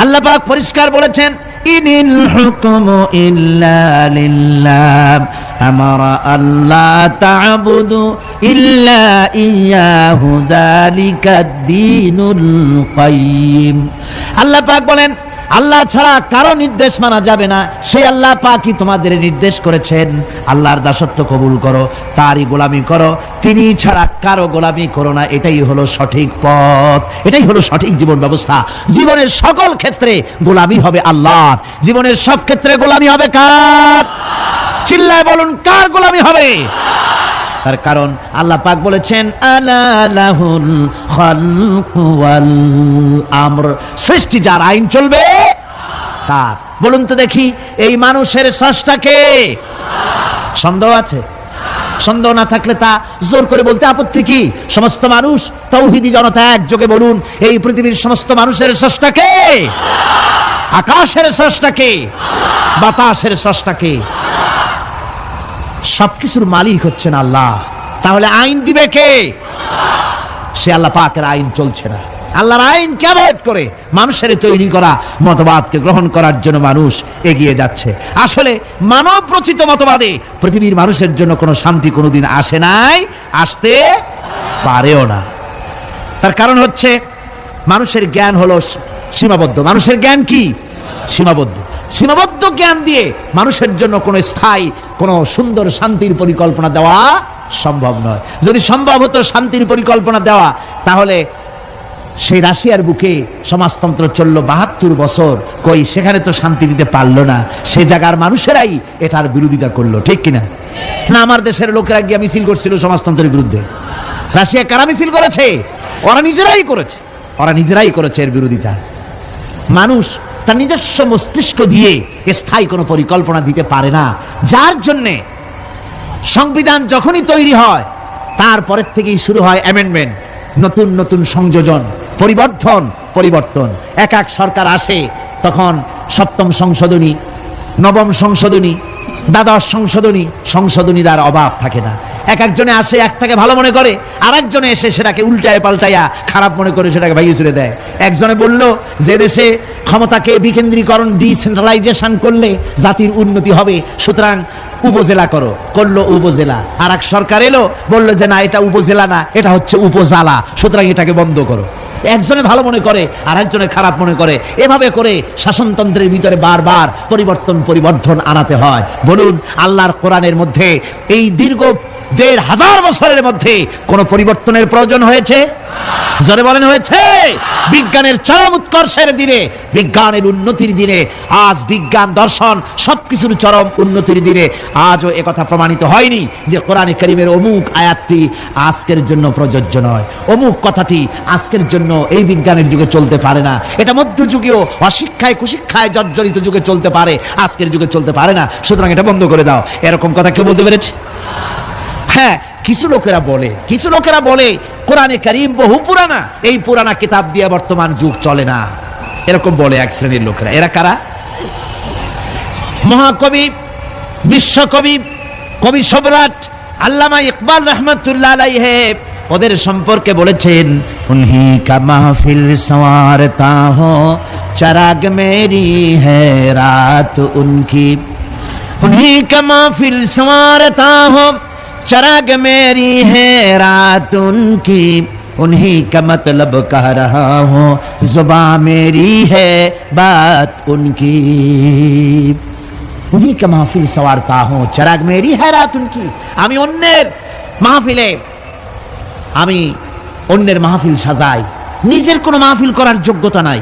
আল্লাহ পাক পরিষ্কার বলেছেন, ইনিল হুকমু ইল্লা লিল্লাহ আমারা আল্লা তা'বুদু ইল্লা ইয়্যাহু যালিকাদ দীনুল কাইয়্যিম। আল্লাহ পাক বলেন, আল্লাহ ছাড়া কারো নির্দেশ মানা যাবে না। সেই আল্লাহ পাকই তোমাদের নির্দেশ করেছেন, আল্লাহর দাসত্ব কবুল করো, তারই গোলামি করো, তিনি ছাড়া কারো গোলামি করো না। এটাই হলো সঠিক পথ, এটাই হলো সঠিক জীবন ব্যবস্থা। জীবনের সকল ক্ষেত্রে গোলামি হবে আল্লাহর, জীবনের সব ক্ষেত্রে গোলামি হবে কার? চিল্লায় বলুন, কার গোলামি হবে? তার কারণ আল্লাহ পাক বলেছেন, আলা লাহুল খালকু ওয়াল আমর, সৃষ্টি যার, আইন চলবে তার। বলুন তো দেখি, এই মানুষের স্রষ্টা কে? সন্দেহ আছে? সন্দেহ না থাকলে তা জোর করে বলতে আপত্তি কি? সমস্ত মানুষ, তাওহীদি জনতা একযোগে বলুন, এই পৃথিবীর সমস্ত মানুষের স্রষ্টা কে? আকাশের স্রষ্টা কে? বাতাসের স্রষ্টা কে? সবকিছুর মালিক হচ্ছেন আল্লাহ। তাহলে আইন দিবে কে? সে আল্লাহ পাকের আইন চলছে না। আল্লাহর আইন কে অ্যাভয়েড করে মানুষের তৈরি করা মতবাদকে গ্রহণ করার জন্য মানুষ এগিয়ে যাচ্ছে। আসলে মানব রচিত মতবাদে পৃথিবীর মানুষের জন্য কোনো শান্তি কোনোদিন আসে নাই, আসতে পারেও না। তার কারণ হচ্ছে মানুষের জ্ঞান হলো সীমাবদ্ধ। মানুষের জ্ঞান কি? সীমাবদ্ধ। সীমাবদ্ধ জ্ঞান দিয়ে মানুষের জন্য কোনো স্থায়ী, কোনো সুন্দর শান্তির পরিকল্পনা দেওয়া সম্ভব নয়। যদি সম্ভব হতো শান্তির পরিকল্পনা দেওয়া, তাহলে সেই রাশিয়ার বুকে সমাজতন্ত্র চললো ৭২ বছর, কই সেখানে তো শান্তি দিতে পারলো না। সে জায়গার মানুষেরাই এটার বিরোধিতা করলো, ঠিক কিনা? না, আমার দেশের লোকেরা গিয়ে মিছিল করছিল সমাজতন্ত্রের বিরুদ্ধে। রাশিয়া কারা মিছিল করেছে? ওরা নিজেরাই করেছে, ওরা নিজেরাই করেছে এর বিরোধিতা। মানুষ তার নিজস্ব মস্তিষ্ক দিয়ে স্থায়ী কোনো পরিকল্পনা দিতে পারে না, যার জন্যে সংবিধান যখনই তৈরি হয় তারপরের থেকেই শুরু হয় অ্যামেন্ডমেন্ট, নতুন নতুন সংযোজন, পরিবর্তন। এক এক সরকার আসে, তখন সপ্তম সংশোধনী, নবম সংশোধনী, দ্বাদশ সংশোধনীর আর অভাব থাকে না। এক একজনে আসে, একটাকে ভালো মনে করে, আর একজনে এসে সেটাকে উল্টায় পাল্টাইয়া খারাপ মনে করে সেটাকে ভাইয়ে চলে দেয়। একজনে বলল যে দেশে ক্ষমতাকে বিকেন্দ্রীকরণ, ডিসেন্ট্রালাইজেশন করলে জাতির উন্নতি হবে, সুতরাং উপজেলা করলো উপজেলা। আর এক সরকার এলো, বললো যে না, এটা উপজেলা না, এটা হচ্ছে উপজালা, সুতরাং এটাকে বন্ধ করো। একজনে ভালো মনে করে, আর একজনে খারাপ মনে করে। এভাবে করে শাসনতন্ত্রের ভিতরে বারবার পরিবর্তন আনাতে হয়। বলুন, আল্লাহর কোরআনের মধ্যে এই দীর্ঘ ১৫০০ বছরের মধ্যে কোন পরিবর্তনের প্রয়োজন হয়েছে? জোরে বলেন, হয়েছে? বিজ্ঞানের চরম উৎকর্ষের দিনে, বিজ্ঞানের উন্নতির দিনে, আজ বিজ্ঞান দর্শন সবকিছুর চরম উন্নতির দিনে আজও একথা প্রমাণিত হয়নি যে কোরআনে কারীমের অমুক আয়াতটি আজকের জন্য প্রযোজ্য নয়, অমুক কথাটি আজকের জন্য এই বিজ্ঞানের যুগে চলতে পারে না। এটা মধ্যযুগীয় অশিক্ষায় কুশিক্ষায় জর্জরিত যুগে চলতে পারে, আজকের যুগে চলতে পারে না, সুতরাং এটা বন্ধ করে দাও। এরকম কথা কেউ বলতে পেরেছে? হ্যাঁ, কিছু লোকেরা বলে কোরআনে কারীম বহু পুরানা, এই পুরানা কিতাব দিয়ে বর্তমান যুগ চলে না, এরকম বলে এক শ্রেণীর লোকেরা। এরা কারা? মহাকবি, বিশ্বকবি, কবি সম্রাট আল্লামা ইকবাল রহমাতুল্লাহ আলাইহি ওদের সম্পর্কে বলেছেন, উনহি কা মাহফিল সওয়ারতা হো চরাগ মেরি হ্যায় রাত উনকি, উনহি কা মাহফিল সওয়ারতা হো चराग मेरी है रात उनकी, उन्हीं का मतलब कह रहा हूँ, जुबां मेरी है बात उनकी। उन्हीं का महफिल सवारता हूँ, चराग मेरी है रात उनकी। আমি অন্যের মাহফিল সাজাই, নিজের কোনো মাহফিল করার যোগ্যতা নাই।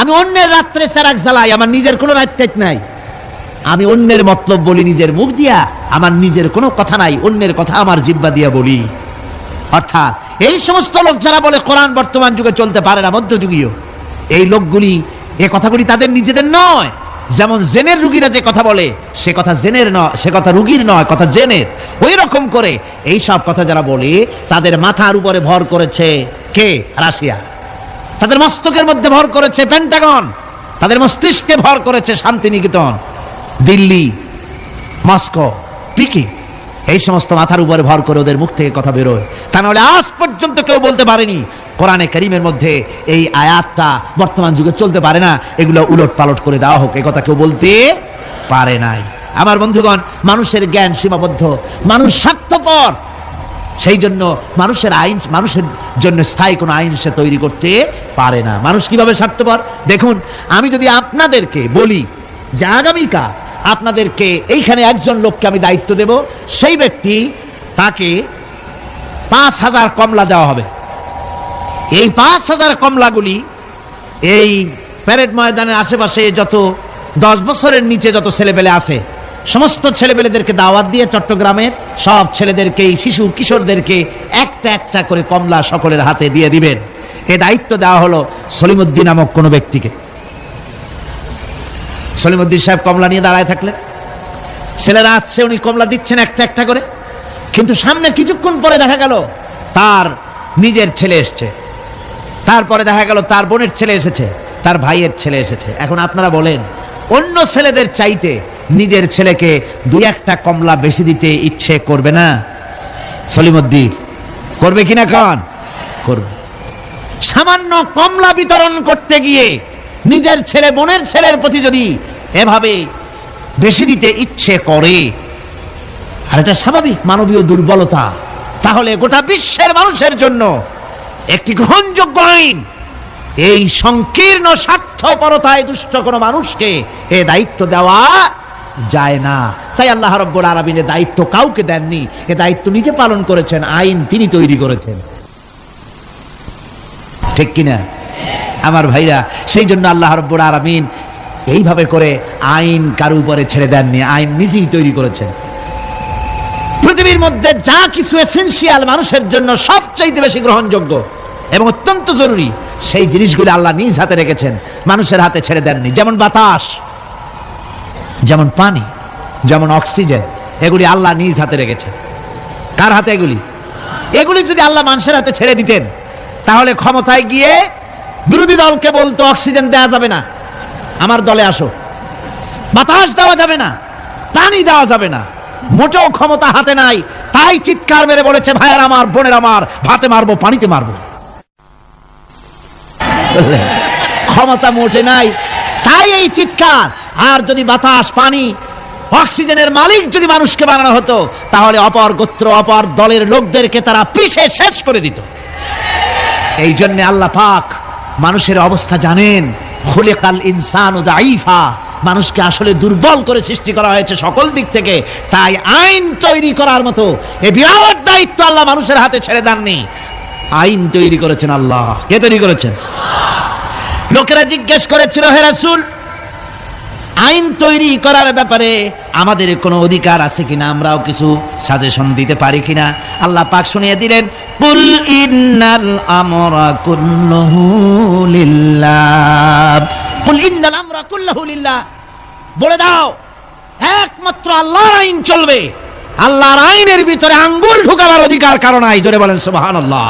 আমি অন্যের রাত্রে চারাক জ্বালাই, আমার নিজের কোনো রাত নাই। আমি অন্যের মতলব বলি নিজের মুখ দিয়া, আমার নিজের কোনো কথা নাই, অন্যের কথা আমার জিহ্বা দিয়া বলি। অর্থাৎ এই সমস্ত লোক যারা বলে কোরআন বর্তমান যুগে চলতে পারে না, মধ্যযুগীয়, এই লোকগুলি, এই কথাগুলি তাদের নিজেদের নয়। যেমন জেনের রুগীরা যে কথা বলে, সে কথা জেনের নয়, সে কথা রুগীর নয়, কথা জেনের। ওই রকম করে এই সব কথা যারা বলে, তাদের মাথার উপরে ভর করেছে কে? রাশিয়া। তাদের মস্তকের মধ্যে ভর করেছে পেন্টাগন, তাদের মস্তিষ্কে ভর করেছে শান্তিনিকেতন, দিল্লি, মস্কো, পিকিং। এই সমস্ত মাথার উপরে ভর করে ওদের মুখ থেকে কথা বেরোয়। তা নাহলে আজ পর্যন্ত কেউ বলতে পারেনি কোরআনে কারীমের মধ্যে এই আয়াতটা বর্তমান যুগে চলতে পারে না, এগুলো উলট পালট করে দেওয়া হোক, এই কথা কেউ বলতে পারে নাই। আমার বন্ধুগণ, মানুষের জ্ঞান সীমাবদ্ধ, মানুষ স্বার্থপর, সেই জন্য মানুষের আইন, মানুষের জন্য স্থায়ী কোনো আইন সে তৈরি করতে পারে না। মানুষ কিভাবে স্বার্থপর দেখুন, আমি যদি আপনাদেরকে বলি যে আগামীকাল আপনাদেরকে এইখানে একজন লোককে আমি দায়িত্ব দেব, সেই ব্যক্তি তাকে 5,000 কমলা দেওয়া হবে। এই 5,000 কমলাগুলি এই প্যারেড ময়দানের আশেপাশে যত 10 বছরের নিচে যত ছেলেপেলে আছে, সমস্ত ছেলেপেলেদেরকে দাওয়াত দিয়ে চট্টগ্রামের সব ছেলেদেরকে, শিশু কিশোরদেরকে একটা একটা করে কমলা সকলের হাতে দিয়ে দিবেন। এ দায়িত্ব দেওয়া হলো সলিমুদ্দিন নামক কোনো ব্যক্তিকে। সলিমুদ্দিন সাহেব কমলা নিয়ে দাঁড়ায় থাকলেন, ছেলেরা আসছে, উনি কমলা দিচ্ছেন একটা একটা করে, কিন্তু সামনে কিছুক্ষণ পরে দেখা গেল তার নিজের ছেলে এসছে, তারপরে দেখা গেল তার বোনের ছেলে এসেছে, তার ভাইয়ের ছেলে এসেছে। এখন আপনারা বলেন, অন্য ছেলেদের চাইতে নিজের ছেলেকে 2-1টা কমলা বেশি দিতে ইচ্ছে করবে না সলিমুদ্দিন? করবে কিনা? কন করবে। সামান্য কমলা বিতরণ করতে গিয়ে নিজের ছেলে বোনের ছেলের প্রতি যদি এভাবে বেশি দিতে ইচ্ছে করে, আর এটা স্বাভাবিক মানবীয় দুর্বলতা, তাহলে গোটা বিশ্বের মানুষের জন্য একটি গ্রহণযোগ্য আইন এই সংকীর্ণ স্বার্থপরতায় দুষ্ট কোনো মানুষকে এ দায়িত্ব দেওয়া যায় না। তাই আল্লাহ রাব্বুল আলামিন এ দায়িত্ব কাউকে দেননি, এ দায়িত্ব নিজে পালন করেছেন, আইন তিনি তৈরি করেছেন, ঠিক কিনা আমার ভাইরা? সেই জন্য আল্লাহ রাব্বুল আলামিন এইভাবে করে আইন কারো উপরে ছেড়ে দেননি, আইন নিজেই তৈরি করেছেন। পৃথিবীর মধ্যে যা কিছু এসেনশিয়াল মানুষের জন্য সবচাইতে বেশি গ্রহণযোগ্য এবং অত্যন্ত জরুরি, সেই জিনিসগুলো আল্লাহ নিজ হাতে রেখেছেন, মানুষের হাতে ছেড়ে দেননি। যেমন বাতাস, যেমন পানি, যেমন অক্সিজেন, এগুলি আল্লাহ নিজ হাতে রেখেছেন। কার হাতে? এগুলি যদি আল্লাহ মানুষের হাতে ছেড়ে দিতেন, তাহলে ক্ষমতায় গিয়ে বিরোধী দলকে বলতো অক্সিজেন দেওয়া যাবে না, আমার দলে আসো। বাতাস দেওয়া যাবে না, পানি দেওয়া যাবে না, মোটেও ক্ষমতা হাতে নাই। তাই চিৎকার মেরে বলেছে, ভাইয়ার আমার, বোনের আমার, ভাতে মারবো, পানিতে মারবো। ক্ষমতা মোটে নাই, তাই এই চিৎকার। আর যদি বাতাস, পানি, অক্সিজেনের মালিক যদি মানুষকে বানানো হতো, তাহলে অপর গোত্র, অপর দলের লোকদেরকে তারা পিষে শেষ করে দিত। এই জন্য আল্লাহ পাক মানুষের অবস্থা জানেন। খুলিকাল ইনসানু দাঈফা, মানুষকে আসলে দুর্বল করে সৃষ্টি করা হয়েছে সকল দিক থেকে। তাই আইন তৈরি করার মতো এই বিরাট দায়িত্ব আল্লাহ মানুষের হাতে ছেড়ে দেননি, আইন তৈরি করেছেন আল্লাহ। কে তৈরি করেছেন? লোকেরা জিজ্ঞেস করেছিল, হে রাসূল, আইন তৈরি করার ব্যাপারে আমাদের কোনো অধিকার আছে কিনা, আমরাও কিছু সাজেশন দিতে পারি কিনা? আল্লাহ পাক শুনিয়ে দিলেন, কুল ইন্নাল আমরা কুল্লুহু লিল্লাহ, কুল ইন্নাল আমরা কুল্লুহু লিল্লাহ, বলে দাও একমাত্র আল্লাহর আইন চলবে, আল্লাহর আইনের ভিতরে আঙ্গুল ঢুকাবার অধিকার কারো নাই। জোরে বলেন সুবহানাল্লাহ।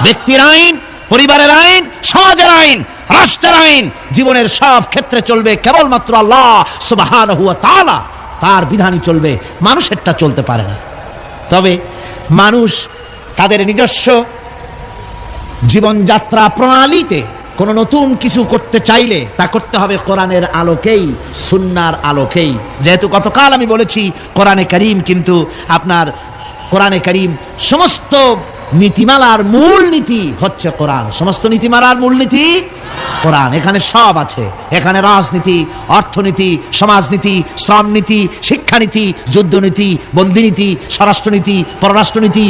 ব্যক্তির আইন, পরিবারের আইন, সমাজের আইন, রাষ্ট্রের আইন, জীবনের সব ক্ষেত্রে চলবে কেবলমাত্র আল্লাহ সুবহানাহু ওয়া তাআলা, তার বিধানই চলবে, মানুষেরটা চলতে পারে না। তবে মানুষ তাদের নিজস্ব জীবনযাত্রা প্রণালীতে কোন নতুন কিছু করতে চাইলে তা করতে হবে কোরআনের আলোকেই, সুন্নাহর আলোকেই। যেহেতু গতকাল আমি বলেছি, কোরআনে কারীম কিন্তু আপনার কোরআনে কারীম সমস্ত নীতিমালার মূল নীতি হচ্ছে কোরআন, সমস্ত নীতিমালার মূল নীতি কোরআন। এখানে সব আছে, এখানে রাজনীতি, অর্থনীতি, সমাজনীতি, শ্রমনীতি, শিক্ষানীতি, যুদ্ধনীতি, বন্দিনীতি, স্বরাষ্ট্রনীতি, পররাষ্ট্রনীতি,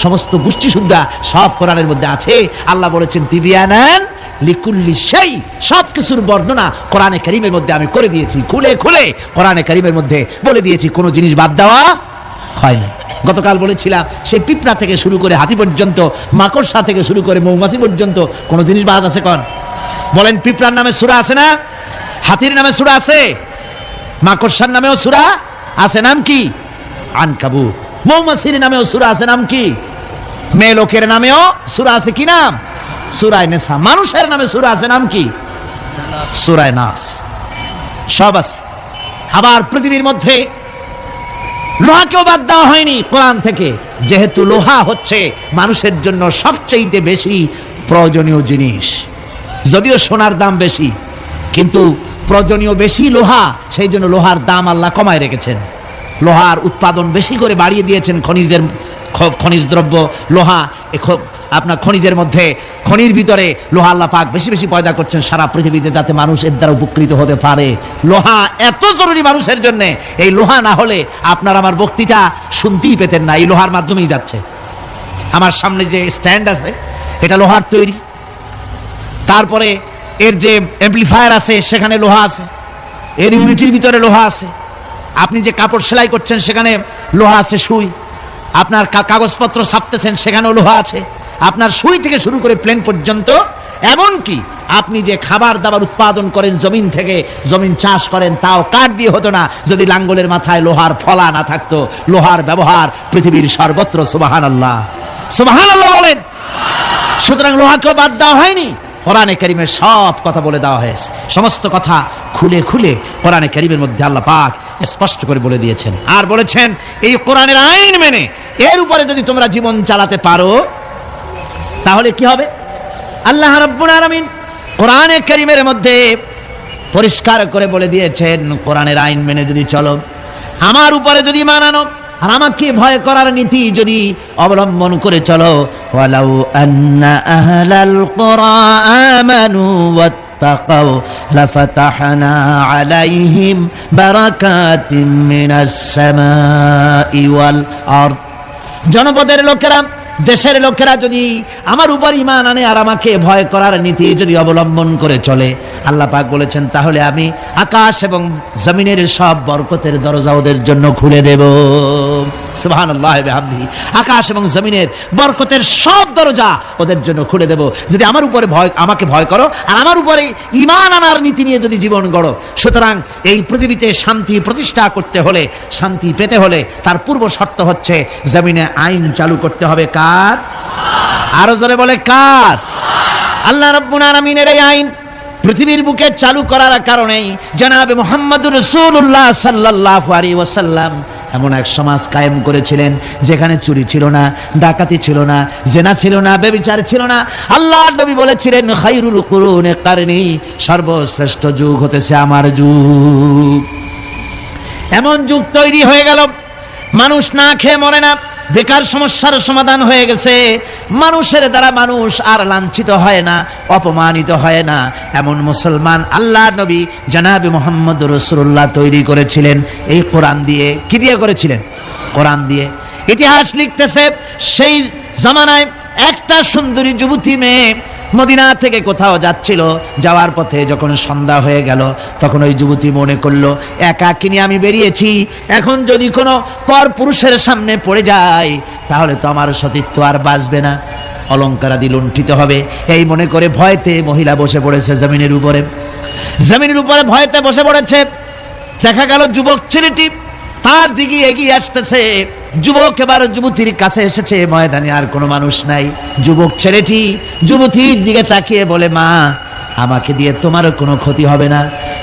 সমস্ত গোষ্ঠী সুদ্ধা সব কোরআনের মধ্যে আছে। আল্লাহ বলেছেন, তিবিয়ানান লিকুল্লি শাই, সবকিছুর বর্ণনা কোরআনে কারীমের মধ্যে আমি করে দিয়েছি, খুলে খুলে কোরআনে কারীমের মধ্যে বলে দিয়েছি, কোনো জিনিস বাদ দেওয়া হয় না। গতকাল বলেছিলাম, সেই পিঁপড়া থেকে শুরু করে হাতি পর্যন্ত, মাকড়সা থেকে শুরু করে মৌমাছি পর্যন্ত কোন জিনিস বাদ আছে? কোন বলেন? পিঁপড়ার নামে সূরা আছে না? হাতির নামে সূরা আছে, মাকড়সার নামেও সূরা আছে, নাম কি? আনকাবুত। মৌমাছির নামেও সূরা আছে, নাম কি? মেয়ে লোকের নামেও সূরা আছে, কি নাম? সূরা নিসা। মানুষের নামে সূরা আছে, নাম কি? সূরা নাস। সব আছে। আবার পৃথিবীর মধ্যে লোহাকেও বাদ দেওয়া হয়নি কোরআন থেকে, যেহেতু লোহা হচ্ছে মানুষের জন্য সবচেয়ে বেশি প্রয়োজনীয় জিনিস। যদিও সোনার দাম বেশি, কিন্তু প্রয়োজনীয় বেশি লোহা, সেই জন্য লোহার দাম আল্লাহ কমায় রেখেছেন। লোহার উৎপাদন বেশি করে বাড়িয়ে দিয়েছেন। খনিজ দ্রব্য লোহা, আপনার খনিজের মধ্যে, খনির ভিতরে লোহা আল্লাহ পাক বেশি বেশি পয়দা করছেন সারা পৃথিবীতে, যাতে মানুষ এর দ্বারা উপকৃত হতে পারে। লোহা এত জরুরি মানুষের জন্য, এই লোহা না হলে আপনার আমার বক্তৃতা শুনতেই পেতেন না। এই লোহার মাধ্যমেই যাচ্ছে। আমার সামনে যে স্ট্যান্ড আছে এটা লোহার তৈরি, তারপরে এর যে অ্যাম্পলিফায়ার আছে সেখানে লোহা আছে, এর ইউনিটির ভিতরে লোহা আছে। আপনি যে কাপড় সেলাই করছেন সেখানে লোহা আছে, সুই। আপনার কাগজপত্র ছাপতেছেন সেখানেও লোহা আছে। আপনার সুই থেকে শুরু করে প্লেন পর্যন্ত, এমনকি আপনি যে খাবার দাবার উৎপাদন করেন জমিন থেকে, জমিন চাষ করেন, তাও কাঠ দিয়ে হতো না যদি লাঙ্গলের মাথায় লোহার ফলা না থাকতো। লোহার ব্যবহার পৃথিবীর সর্বত্র। সুবহানাল্লাহ, সুবহানাল্লাহ বলেন। সুতরাং লোহাকে বাদ দেওয়া হয়নি, কোরআনে কারীমের সব কথা বলে দেওয়া হয়েছে। সমস্ত কথা খুলে খুলে কোরআনে কারীমের মধ্যে আল্লাহ পাক স্পষ্ট করে বলে দিয়েছেন। আর বলেছেন এই কোরআনের আইন মেনে এর উপরে যদি তোমরা জীবন চালাতে পারো তাহলে কি হবে। আল্লাহ রাব্বুল আলামিন কোরআনে কারীমের মধ্যে পরিষ্কার করে বলে দিয়েছেন, কোরআনের আইন মেনে যদি চলো, আমার উপরে যদি মানানো আর আমাকে ভয় করার নীতি যদি অবলম্বন করে চলো, ওয়ালাউ আন্না আহলাল কুরা আমানু ওয়াত্তাকাউ লাফাতাহনা আলাইহিম বারাকাতিম মিনাস সামাই ওয়াল আরদ। জনপদের লোকেরা, দেশের লোকেরা যদি আমার উপর ঈমান আনে আর আমাকে ভয় করার নীতি যদি অবলম্বন করে চলে, আল্লাহ পাক বলেছেন তাহলে আমি আকাশ এবং জমিনের সব বরকতের দরজা ওদের জন্য খুলে দেব। সুবহানাল্লাহ ওয়া বিহামদিহি। আকাশ এবং জমিনের বরকতের সব দরজা ওদের জন্য খুলে দেব যদি আমার উপরে আমাকে ভয় করো আর আমার উপরে ঈমান আনার নীতি নিয়ে যদি জীবন গড়ো। সুতরাং এই পৃথিবীতে শান্তি প্রতিষ্ঠা করতে হলে, শান্তি পেতে হলে তার পূর্ব শর্ত হচ্ছে জমিনে আইন চালু করতে হবে। কার? আরো জোরে বলে কার? আল্লাহ রাব্বুল আলামিনের এই আইন পৃথিবীর বুকে চালু করার কারণেই জনাবে মুহাম্মদুর রাসূলুল্লাহ সাল্লাল্লাহু আলাইহি ওয়াসাল্লাম এমন এক সমাজ কায়েম করেছিলেন যেখানে চুরি ছিল না, ডাকাতি ছিল না, জেনা ছিল না, ব্যভিচার ছিল না। আল্লাহর নবী বলেছিলেন খায়রুল কুরুনি কারনি, সর্বশ্রেষ্ঠ যুগ হতেছে আমার যুগ। এমন যুগ তৈরি হয়ে গেল, মানুষ না খেয়ে মরে না, বেকার সমস্যার সমাধান হয়ে গেছে, মানুষের দ্বারা মানুষ আর লাঞ্ছিত হয় না, অপমানিত হয় না। এমন মুসলমান আল্লাহর নবী জনাবে মুহাম্মদুর রাসূলুল্লাহ তৈরি করেছিলেন এই কোরআন দিয়ে। কি দিয়ে করেছিলেন? কোরআন দিয়ে। ইতিহাস লিখতেছে সেই জামানায় একটা সুন্দরী যুবতী মেয়ে মদিনা থেকে কোথাও যাচ্ছিল, যাওয়ার পথে যখন সন্ধ্যা হয়ে গেল তখন ওই যুবতী মনে করলো একাকিনী আমি বেরিয়েছি, এখন যদি কোনো পর পুরুষের সামনে পড়ে যায় তাহলে তো আমার সতীত্ব আর বাঁচবে না, অলঙ্কারাদি লুণ্ঠিত হবে। এই মনে করে ভয়তে মহিলা বসে পড়েছে জমিনের উপরে। জমিনের উপরে ভয়তে বসে পড়েছে। দেখা গেল যুবক ছেলেটি তার দিকে এগিয়ে আসতেছে। যুবক এবার যুবতীর কাছে এসেছে, ময়দানে আর কোনো মানুষ নাই। যুবক ছেলেটি যুবতীর দিকে তাকিয়ে বলে, মা, আমাকে দিয়ে তোমার কোনো ক্ষতি হবে না,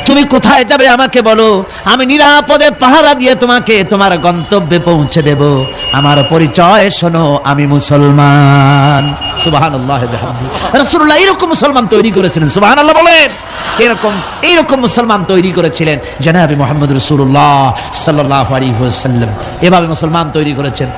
তুমি কোথায় যাবে আমাকে বলো, আমি নিরাপদে পাহারা দিয়ে তোমাকে তোমার গন্তব্যে পৌঁছে দেব। আমার পরিচয় শোনো, আমি মুসলমান। সুবহানাল্লাহ ওয়া বিহামদিহি। রাসূলুল্লাহ এরকম মুসলমান তৈরি করেছিলেন। সুবহানাল্লাহ বলেন। এইরকম মুসলমান তৈরি করেছিলেন জনাবে মুহাম্মদ রাসূলুল্লাহ সাল্লাল্লাহু আলাইহি ওয়াসাল্লাম। এভাবে মুসলমান তৈরি করেছেন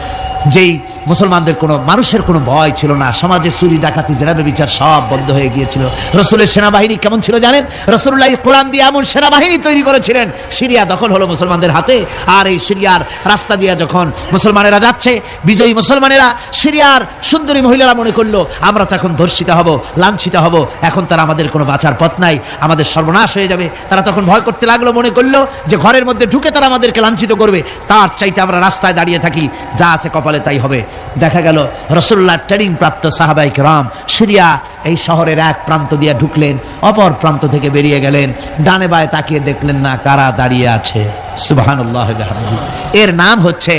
যেই মুসলমানদের কোনো মানুষের কোনো ভয় ছিল না। সমাজে চুরি ডাকাতি জেনা ব্যভিচার সব বন্ধ হয়ে গিয়েছিল। রাসূলের সেনাবাহিনী কেমন ছিল জানেন? রাসূলুল্লাহ কোরআন দিয়ে এমন সেনাবাহিনী তৈরি করেছিলেন, সিরিয়া দখল হলো মুসলমানদের হাতে। আর এই সিরিয়ার রাস্তা দিয়ে যখন মুসলমানেরা যাচ্ছে, বিজয়ী মুসলমানেরা সিরিয়ার সুন্দরী মহিলারা মনে করলো আমরা তো এখন ধর্ষিত হব, লাঞ্ছিত হব, এখন তারা আমাদের কোনো বাঁচার পথ নাই, আমাদের সর্বনাশ হয়ে যাবে। তারা তখন ভয় করতে লাগলো, মনে করলো যে ঘরের মধ্যে ঢুকে তারা আমাদেরকে লাঞ্ছিত করবে, তার চাইতে আমরা রাস্তায় দাঁড়িয়ে থাকি, যা আছে কপালে তাই হবে। দেখা গেল রাসূলুল্লাহ ট্রেনিং প্রাপ্ত সাহাবায়ে কেরাম সিরিয়া এই শহরের এক প্রান্ত দিয়ে ঢুকলেন, অপর প্রান্ত থেকে বেরিয়ে গেলেন, ডানে বায়ে তাকিয়ে দেখলেন না কারা দাঁড়িয়ে আছে। সুবহানাল্লাহ ওয়া বিহামদিহি। এর নাম হচ্ছে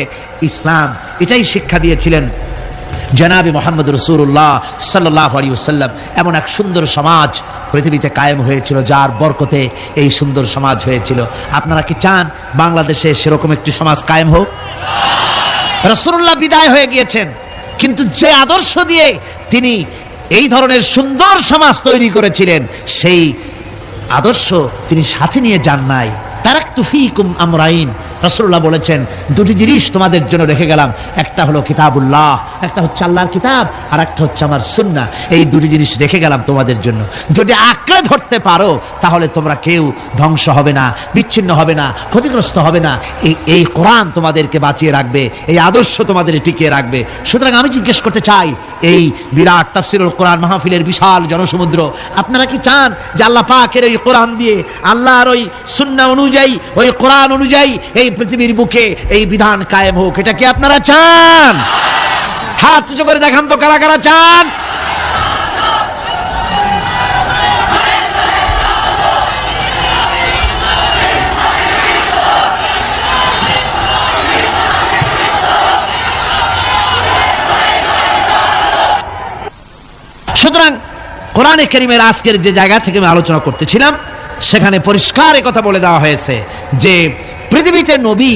ইসলাম। এটাই শিক্ষা দিয়েছিলেন জনাবে মুহাম্মদ রাসূলুল্লাহ সাল্লাল্লাহু আলাইহি ওয়াসাল্লাম। এমন এক সুন্দর সমাজ পৃথিবীতে কায়েম হয়েছিল, যার বরকতে এই সুন্দর সমাজ হয়েছিল। আপনারা কি চান বাংলাদেশে সেরকম একটি সমাজ কায়েম হোক? রাসূলুল্লাহ বিদায় হয়ে গিয়েছেন, কিন্তু যে আদর্শ দিয়ে তিনি এই ধরনের সুন্দর সমাজ তৈরি করেছিলেন, সেই আদর্শ তিনি সাথে নিয়ে যান নাই। তারাকতু ফীকুম আমরাইন, রাসূলুল্লাহ বলেছেন দুটি জিনিস তোমাদের জন্য রেখে গেলাম, একটা হলো কিতাবুল্লাহ, একটা হচ্ছে আল্লাহর কিতাব, আর একটা হচ্ছে আমার সুন্নাহ। এই দুটি জিনিস রেখে গেলাম তোমাদের জন্য, যদি আঁকড়ে ধরতে পারো তাহলে তোমরা কেউ ধ্বংস হবে না, বিচ্ছিন্ন হবে না, ক্ষতিগ্রস্ত হবে না। এই কোরআন তোমাদেরকে বাঁচিয়ে রাখবে, এই আদর্শ তোমাদের টিকিয়ে রাখবে। সুতরাং আমি জিজ্ঞেস করতে চাই, এই বিরাট তাফসীরুল কোরআন মাহফিলের বিশাল জনসমুদ্র, আপনারা কি চান যে আল্লাহ পাকের এই কোরআন দিয়ে, আল্লাহর ওই সুন্নাহ অনুযায়ী, ওই কোরআন অনুযায়ী এই পৃথিবীর বুকে এই বিধান কায়েম হোক? এটা কি আপনারা চান? হাত উঁচু করে দেখান তো কারা কারা চান। সুতরাং কোরআনে কারীমের আজকের যে জায়গা থেকে আমি আলোচনা করতেছিলাম, সেখানে পরিষ্কার কথা বলে দেওয়া হয়েছে যে পৃথিবীতে নবী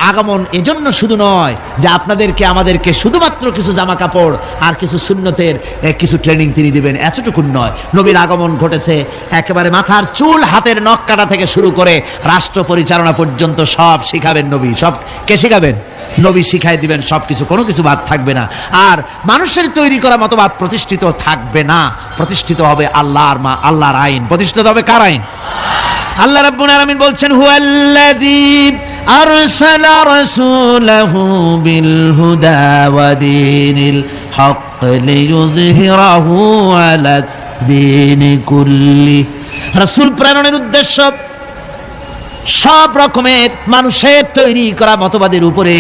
আগমন এজন্য শুধু নয় যে আপনাদেরকে আমাদেরকে শুধুমাত্র কিছু জামা কাপড় আর কিছু সুন্নতের কিছু ট্রেনিং তিনি দিবেন, এতটুকু নয়। নবীর আগমন ঘটেছে একেবারে মাথার চুল, হাতের নখ কাটা থেকে শুরু করে রাষ্ট্র পরিচালনা পর্যন্ত সব শিখাবেন নবী। সব কে শিখাবেন? নবী শিখাই দিবেন সবকিছু, কোনো কিছু বাদ থাকবে না। আর মানুষের তৈরি করা মতবাদ প্রতিষ্ঠিত থাকবে না, প্রতিষ্ঠিত হবে আল্লাহর আইন। প্রতিষ্ঠিত হবে কার আইন? আল্লাহ রাব্বুল আলামিন বলছেন, হুয়াল্লাযী আরসালা রাসূলাহু বিল হুদা ওয়া দীনিল হক লিইয়ুযহিরাহু আলা দীনি কুল্লি। রাসূল প্রেরণের উদ্দেশ্য সব রকমের মানুষের তৈরি করা মতবাদের উপরে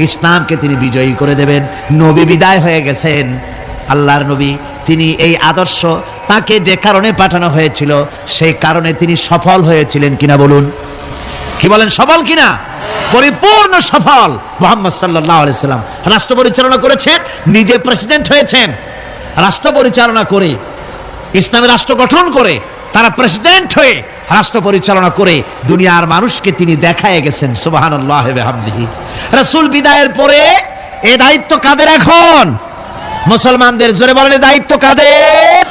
ইসলামকে তিনি বিজয়ী করে দেবেন। নবী বিদায় হয়ে গেছেন, আল্লাহর নবী, তিনি এই আদর্শ তাকে যে কারণে পাঠানো হয়েছিল সেই কারণে তিনি সফল হয়েছিলেন কিনা বলুন? কি বলেন, সফল কিনা? পরিপূর্ণ সফল। মুহাম্মদ সাল্লাল্লাহু আলাইহি সাল্লাম রাষ্ট্র পরিচালনা করেছেন, নিজে প্রেসিডেন্ট হয়েছেন, রাষ্ট্র পরিচালনা করে, ইসলামী রাষ্ট্র গঠন করে, তারা প্রেসিডেন্ট হয়ে রাষ্ট্র পরিচালনা করে দুনিয়ার মানুষকে তিনি দেখায় গেছেন। সুবহানাল্লাহি ওয়া বিহামদিহি। রাসূল বিদায়ের পরে এই দায়িত্ব কাদের এখন? মুসলমানদের। জোরে বলেন, এই দায়িত্ব কাদের?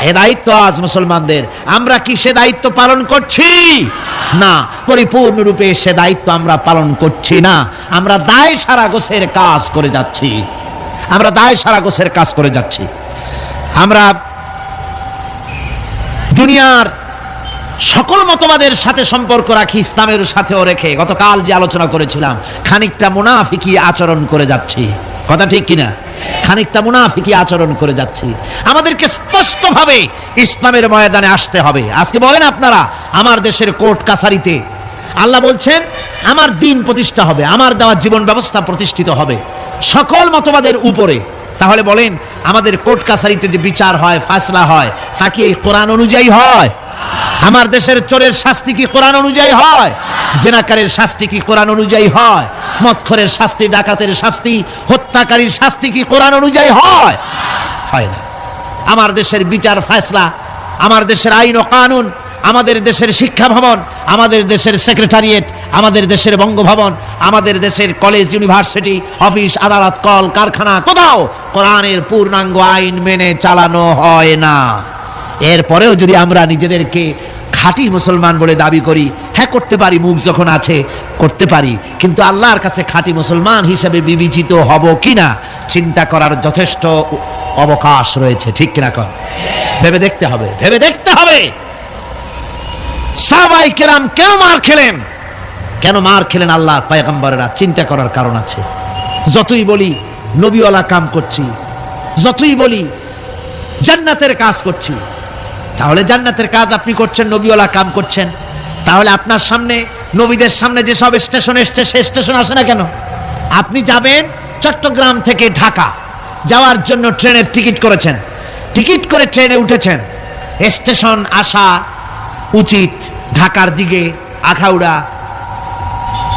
এই দায়িত্ব আজ মুসলমানদের। আমরা কি সে দায়িত্ব পালন করছি? না, পরিপূর্ণরূপে সে দায়িত্ব আমরা পালন করছি না। আমরা দায় সারা গোছের কাজ করে যাচ্ছি, আমরা দায় সারা গোছের কাজ করে যাচ্ছি। আমরা দুনিয়ার সকল মতবাদের সাথে সম্পর্ক রাখি, ইসলামের সাথেও রেখে গতকাল যে আলোচনা করেছিলাম, খানিকটা মুনাফিকি আচরণ করে যাচ্ছি। কথা ঠিক কিনা? খানিকটা মুনাফিকি আচরণ করে যাচ্ছি। আমাদেরকে স্পষ্টভাবে ইসলামের ময়দানে আসতে হবে। আজকে বলেন আপনারা, আমার দেশের কোর্ট কাছারিতে আল্লাহ বলছেন আমার দ্বীন প্রতিষ্ঠা হবে, আমার দেওয়া জীবন ব্যবস্থা প্রতিষ্ঠিত হবে সকল মতবাদের উপরে। তাহলে বলেন, আমাদের কোর্ট কাছারিতে যে বিচার হয়, ফায়সালা হয়, তা কি এই কোরআন অনুযায়ী হয়? আমার দেশের চোরের শাস্তি কি কোরআন অনুযায়ী হয়? জিনাকারের শাস্তি কি কোরআন অনুযায়ী হয়? মদখোরের শাস্তি, ডাকাতের শাস্তি, হত্যাকারীর শাস্তি কি কোরআন অনুযায়ী হয়? হয় না। আমার দেশের বিচার ফায়সালা, আমার দেশের আইন ও কানুন, আমাদের দেশের শিক্ষা ভবন, আমাদের দেশের সেক্রেটারিয়েট, আমাদের দেশের বঙ্গভবন, আমাদের দেশের কলেজ, ইউনিভার্সিটি, অফিস, আদালত, কল কারখানা, কোথাও কোরআনের পূর্ণাঙ্গ আইন মেনে চালানো হয় না। এরপরেও যদি আমরা নিজেদেরকে খাঁটি মুসলমান বলে দাবি করি, হ্যাঁ করতে পারি, মুখ যখন আছে করতে পারি, কিন্তু আল্লাহর কাছে খাঁটি মুসলমান হিসেবে বিবেচিত হব কিনা চিন্তা করার যথেষ্ট অবকাশ রয়েছে। ঠিক কিনা কর? ভেবে দেখতে হবে, ভেবে দেখতে হবে। সাহাবায়ে কেরাম কেন মার খেলেন? কেন মার খেলেন আল্লাহর পয়গম্বরেরা? চিন্তা করার কারণ আছে। যতই বলি নবীওয়ালা কাম করছি, যতই বলি জান্নাতের কাজ করছি, তাহলে জান্নাতের কাজ আপনি করছেন, নবীওয়ালা কাম করছেন, তাহলে আপনার সামনে নবীদের সামনে যে সব স্টেশন এসছে সে স্টেশন আসে না কেন? আপনি যাবেন চট্টগ্রাম থেকে ঢাকা যাওয়ার জন্য ট্রেনের টিকিট করেছেন, টিকিট করে ট্রেনে উঠেছেন, স্টেশন আসা উচিত ঢাকার দিকে, আখাউড়া,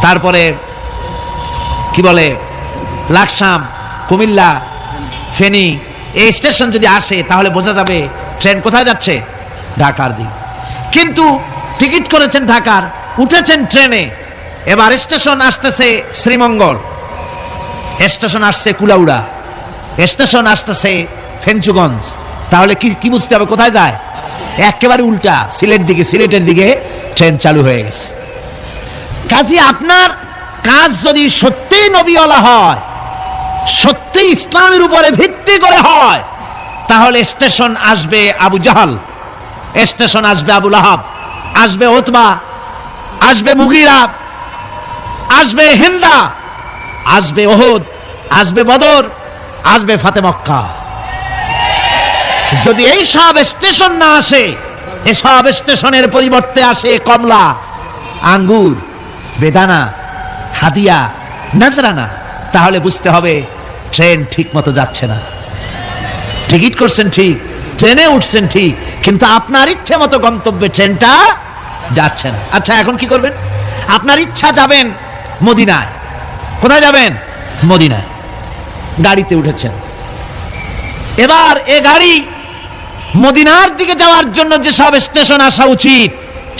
তারপরে কি বলে লাকসাম, কুমিল্লা, ফেনী, এই স্টেশন যদি আসে তাহলে বোঝা যাবে ট্রেন কোথায় যাচ্ছে, ঢাকার দিকে। কিন্তু টিকিট করেছেন ঢাকার, উঠেছেন ট্রেনে, এবার স্টেশন আসতেছে শ্রীমঙ্গল, স্টেশন আসছে কুলাউড়া, স্টেশন আসতেছে ফেঞ্চুগঞ্জ, তাহলে কি কি বুঝতে হবে, কোথায় যায়? একেবারে উল্টা, সিলেটের দিকে ট্রেন চালু হয়ে গেছে। কাজে আপনার কাজ যদি সত্যিই নবীওয়ালা হয়, সত্যি ইসলামের উপরে ভিত্তি করে হয়, তাহলে স্টেশন আসবে আবু জাহাল, স্টেশন আসবে আবু লাহাব, আসবে উতবা, আসবে মুগিরা, আসবে হিন্দা, আসবে ওহদ, আসবে বদর, আসবে ফাতে মক্কা। যদি এই সব স্টেশন না আসে, এসব স্টেশনের পরিবর্তে আসে কমলা, আঙ্গুর, বেদানা, হাদিয়া, নাজরানা, তাহলে বুঝতে হবে ট্রেন ঠিক মতো যাচ্ছে না। টিকিট করছেন ঠিক, ট্রেনে উঠছেন ঠিক, কিন্তু আপনার ইচ্ছে মতো গন্তব্যে ট্রেনটা যাচ্ছে না। আচ্ছা, এখন কি করবেন? আপনার ইচ্ছা যাবেন মদিনায়। কোথায় যাবেন? মদিনায়। গাড়িতে উঠেছেন, এবার এ গাড়ি মদিনার দিকে যাওয়ার জন্য যে সব স্টেশন আসা উচিত,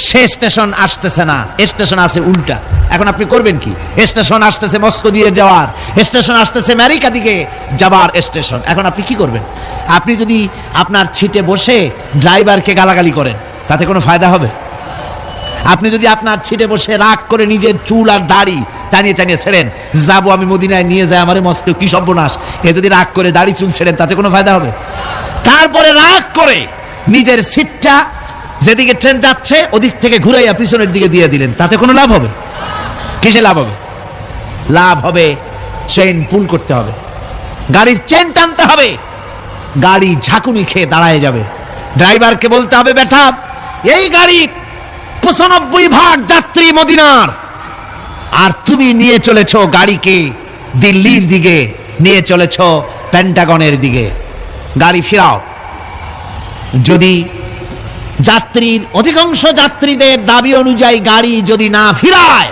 সে স্টেশন আসতেছে না, স্টেশন আছে উল্টা। এখন আপনি করবেন কি? স্টেশন আসতেছে মস্কো দিয়ে যাওয়ার, স্টেশন আসতেছে আমেরিকা দিকে যাবার স্টেশন। এখন আপনি কি করবেন? আপনি যদি আপনার সিটে বসে ড্রাইভারকে গালাগালি করেন, তাতে কোনো ফায়দা হবে? আপনি যদি আপনার সিটে বসে রাগ করে নিজের চুল আর দাড়ি টানিয়ে টানিয়ে ছেড়েন, যাবো আমি মদিনায়, নিয়ে যায় আমারে মস্কো, কি সর্বনাশ, এ যদি রাগ করে দাড়ি চুল ছেড়েন, তাতে কোনো ফায়দা হবে? তারপরে রাগ করে নিজের সিটটা যেদিকে ট্রেন যাচ্ছে ওদিক থেকে ঘুরাইয়া পিছনের দিকে দিয়ে দিলেন, তাতে কোনো লাভ হবে? কিসে লাভ হবে? লাভ হবে চেইন পুল করতে হবে, গাড়ির চেন টানতে হবে, গাড়ি ঝাঁকুনি খেয়ে দাঁড়ায় যাবে। ড্রাইভারকে বলতে হবে, বেটা এই গাড়ির 95% যাত্রী মদিনার, আর তুমি নিয়ে চলেছ গাড়িকে দিল্লির দিকে, নিয়ে চলেছ পেন্টাগনের দিকে, গাড়ি ফিরাও। যদি যাত্রীর অধিকাংশ যাত্রীদের দাবি অনুযায়ী গাড়ি যদি না ফিরায়,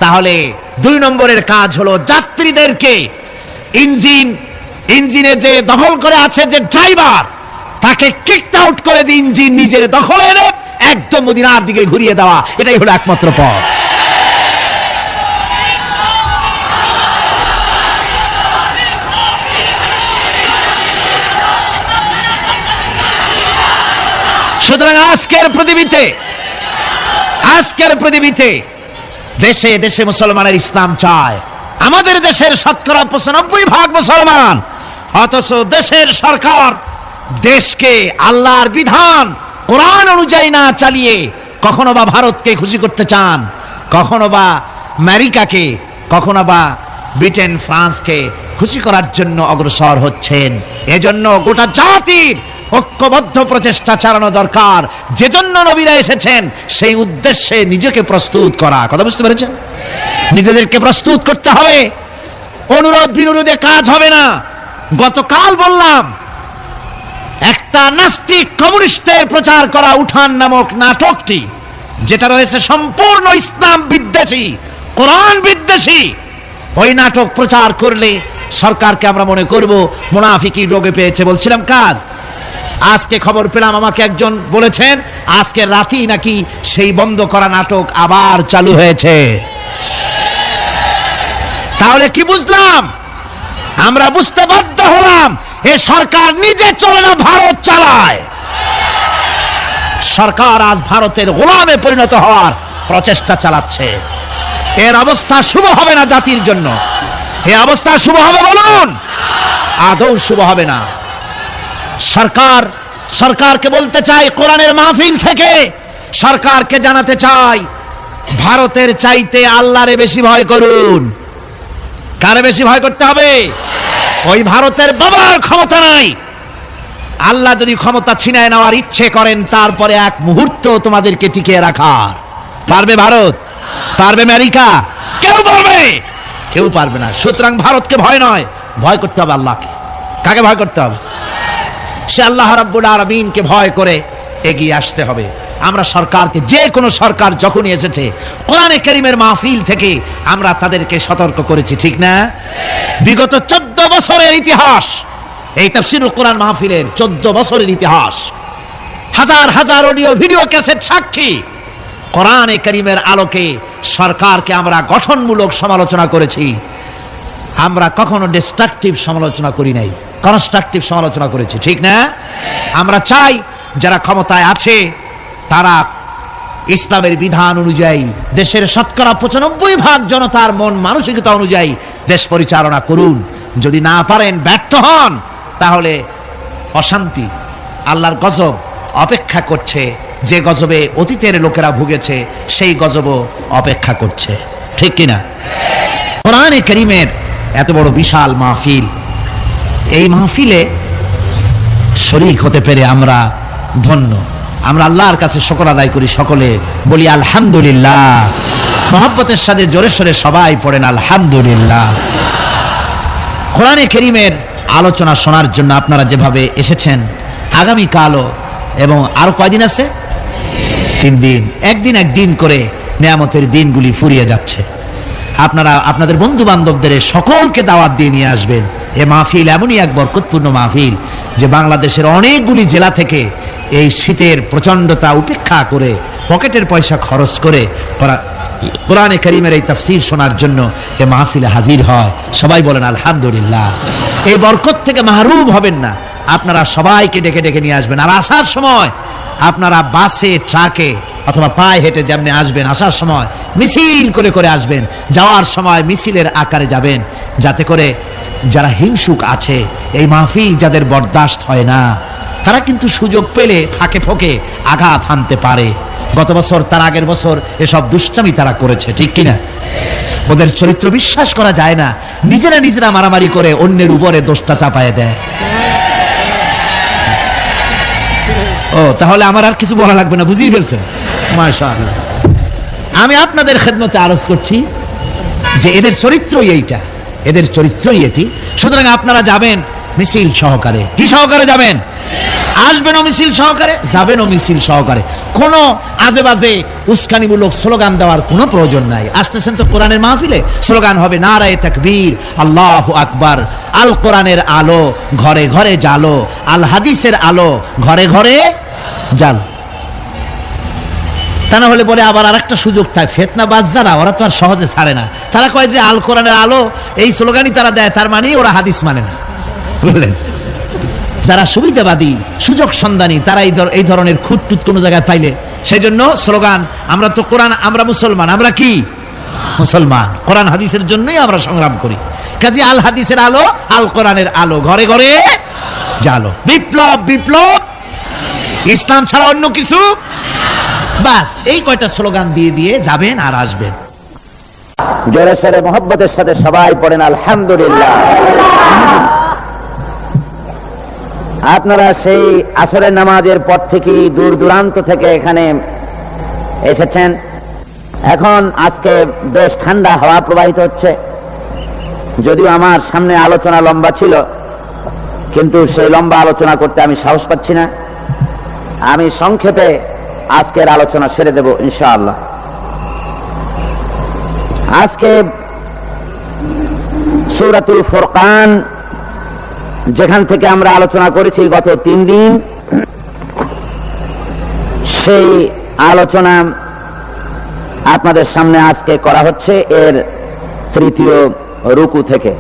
তাহলে 2 নম্বরের কাজ হলো যাত্রীদেরকে ইঞ্জিনে যে দখল করে আছে যে ড্রাইভার, তাকে কিক আউট করে দিয়ে ইঞ্জিন নিজের দখলে এনে একদম মদিনার দিকে ঘুরিয়ে দেওয়া। এটাই হলো একমাত্র পথ। সুতরাং আজকের পৃথিবীতে দেশে দেশে মুসলমানের ইসলাম চায়। আমাদের দেশের শতকরা 95% মুসলমান, অথচ দেশের সরকার দেশকে আল্লাহর বিধান কোরআন অনুযায়ী না চালিয়ে কখনো বা ভারতকে খুশি করতে চান, কখনো বা আমেরিকাকে, কখনো বা ব্রিটেন ফ্রান্সকে খুশি করার জন্য অগ্রসর হচ্ছেন। এজন্য গোটা জাতির ঐক্যবদ্ধ প্রচেষ্টা চালানো দরকার। যে জন্য নবীরা এসেছেন সেই উদ্দেশ্যে নিজেকে প্রস্তুত করা। কথা বুঝতে পেরেছেন? নিজেদেরকে প্রস্তুত করতে হবে। অনুরোধ বিনোদে কাজ হবে না। গতকাল বললাম, একটা নাস্তিক কমিউনিস্টের প্রচার করা উঠান নামক নাটকটি, যেটা রয়েছে সম্পূর্ণ ইসলাম বিদ্বেষী, কোরআন বিদ্বেষী, ওই নাটক প্রচার করলে সরকারকে আমরা মনে করব মুনাফিকি রোগে পেয়েছে। বলছিলাম কাজ, আজকে খবর পেলাম, আমাকে একজন বলেছেন আজকে রাতেই নাকি সেই বন্ধ করা নাটক আবার চালু হয়েছে। তাহলে কি বুঝলাম? আমরা বুঝতে বাধ্য হলাম এ সরকার নিজে চলে না, ভারত চালায়। সরকার আজ ভারতের গোলামে পরিণত হওয়ার প্রচেষ্টা চালাচ্ছে। এর অবস্থা শুভ হবে না জাতির জন্য। এ অবস্থা শুভ হবে বলুন? আদৌ শুভ হবে না। সরকারকে বলতে চাই, কোরআনের মাহফিল থেকে সরকারকে জানাতে চাই, ভারতের চাইতে আল্লাহরে বেশি ভয় করুন। কারে বেশি ভয় করতে হবে? ওই ভারতের বাবার ক্ষমতা নাই। আল্লাহ যদি ক্ষমতা ছিনায় নেওয়ার ইচ্ছে করেন, তারপরে এক মুহূর্ত তোমাদেরকে টিকিয়ে রাখার পারবে ভারত? পারবে আমেরিকা? কেউ পারবে? কেউ পারবে না। সুতরাং ভারতকে ভয় নয়, ভয় করতে হবে আল্লাহকে। কাকে ভয় করতে হবে? সে আল্লাহ রাব্বুল আলামিনকে ভয় করে এগিয়ে আসতে হবে। আমরা সরকারকে, যে কোনো সরকার যখনই এসেছে, কোরআনে কারীমের মাহফিল থেকে আমরা তাদেরকে সতর্ক করেছি, ঠিক না? বিগত 14 বছরের ইতিহাস, এই তাফসীরুল কোরআন মাহফিলের 14 বছরের ইতিহাস, হাজার হাজার অডিও ভিডিও ক্যাসেট সাক্ষী। কোরআনে কারীমের আলোকে সরকারকে আমরা গঠনমূলক সমালোচনা করেছি। আমরা কখনো ডিস্ট্রাকটিভ সমালোচনা করি নাই, কনস্ট্রাকটিভ সমালোচনা করেছি, ঠিক না? আমরা চাই যারা ক্ষমতায় আছে তারা ইসলামের বিধান অনুযায়ী দেশের শতকরা 95% জনতার মন মানসিকতা অনুযায়ী দেশ পরিচালনা করুন। যদি না পারেন, ব্যর্থ হন, তাহলে অশান্তি, আল্লাহর গজব অপেক্ষা করছে। যে গজবে অতীতের লোকেরা ভুগেছে সেই গজবও অপেক্ষা করছে। ঠিক কিনা? কোরআনে কারীমের এত বড় বিশাল মাহফিল, এই মাহফিলে শরীক হতে পেরে আমরা ধন্য। আমরা আল্লাহর কাছে শুকর আদায় করি, সকলে বলি আলহামদুলিল্লাহ। মহব্বতের সাথে জোরে সোরে সবাই পড়েন আলহামদুলিল্লাহ। কোরআনে কারীমের আলোচনা শোনার জন্য আপনারা যেভাবে এসেছেন, আগামীকালও এবং আরো কয়দিন আছে? 3 দিন, একদিন করে নিয়ামতের দিনগুলি ফুরিয়ে যাচ্ছে। আপনারা আপনাদের বন্ধু বান্ধবদের সকলকে দাওয়াত দিয়ে নিয়ে আসবেন। এ মাহফিল এমনই এক বরকতপূর্ণ মাহফিল যে বাংলাদেশের অনেকগুলি জেলা থেকে এই শীতের প্রচন্ডতা উপেক্ষা করে পকেটের পয়সা খরচ করে কোরআনে কারীমের এই তাফসীর শোনার জন্য এ মাহফিলে হাজির হয়। সবাই বলেন আলহামদুলিল্লাহ। এই বরকত থেকে মাহরুম হবেন না। আপনারা সবাইকে ডেকে ডেকে নিয়ে আসবেন। আর আসার সময় আপনারা বাসে, ট্রাকে অথবা পায়ে হেঁটে যেমনি আসবেন, আসার সময় মিছিল করে করে আসবেন, যাওয়ার সময় মিছিলের আকারে যাবেন, যাতে করে যারা হিংসুক আছে, এই মাহফিল যাদের বরদাস্ত হয় না, তারা কিন্তু সুযোগ পেলে ফাঁকে ফোঁকে আঘাত হানতে পারে। গত বছর, তার আগের বছর এসব দুষ্টামি তারা করেছে। ঠিক কিনা? ওদের চরিত্র বিশ্বাস করা যায় না। নিজেরা মারামারি করে অন্যের উপরে দোষটা চাপায় দেয়। ও, তাহলে আমার আর কিছু বলা লাগবে না, বুঝিয়ে ফেলছেন? মাশাআল্লাহ। আমি আপনাদের খেদমতে আরজ করছি যে এদের চরিত্রই এইটা, এদের চরিত্রই এটি। সুতরাং আপনারা যাবেন মিছিল সহকারে। কি সহকারে যাবেন? আসবেনও মিছিল সহকারে, যাবেনও মিছিল সহকারে। কোনো আজে বাজে উস্কানিমূলক স্লোগান দেওয়ার কোনো প্রয়োজন নাই। আসতেছেন তো কোরআনের মাহফিলে, স্লোগান হবে নারায়ে তাকবীর, আল্লাহু আকবার, আল কোরআনের আলো ঘরে ঘরে জালো, আল হাদিসের আলো ঘরে ঘরে জালো। তা না হলে পরে আবার আরেকটা সুযোগ থাকে, ফেতনা বাজ যারা, ওরা তো আর সহজে ছাড়ে না। তারা কয় যে আল কোরআনের আলো, এই স্লোগানই তারা দেয়, তার মানে ওরা হাদিস মানে না। বুঝলেন? যারা সুবিধাবাদী, সুযোগ সন্ধানী, তারা এই ধরনের খুঁতটুত কোনো জায়গায় পাইলে, সেই জন্য স্লোগান, আমরা তো কোরআন, আমরা মুসলমান, আমরা কি মুসলমান, কোরআন হাদিসের জন্যই আমরা সংগ্রাম করি। কাজী আল হাদিসের আলো, আল কোরআনের আলো ঘরে ঘরে জালো। বিপ্লব, বিপ্লব, ইসলাম ছাড়া অন্য কিছু, বাস এই কয়টা স্লোগান দিয়ে দিয়ে যাবেন আর আসবেন। জোরে সোরে মহব্বতের সাথে সবাই পড়েন আলহামদুলিল্লাহ। আপনারা সেই আসরের নামাজের পর থেকে দূর দূরান্ত থেকে এখানে এসেছেন। এখন আজকে বেশ ঠান্ডা হাওয়া প্রবাহিত হচ্ছে। যদিও আমার সামনে আলোচনা লম্বা ছিল, কিন্তু সেই লম্বা আলোচনা করতে আমি সাহস পাচ্ছি না। আমি সংক্ষেপে আজকের আলোচনা সেরে দেব ইনশাআল্লাহ। আজকে সূরাতুল ফুরকান, যেখান থেকে আমরা আলোচনা করেছি গত 3 দিন, সেই আলোচনা আপনাদের সামনে আজকে করা হচ্ছে এর 3য় রুকু থেকে।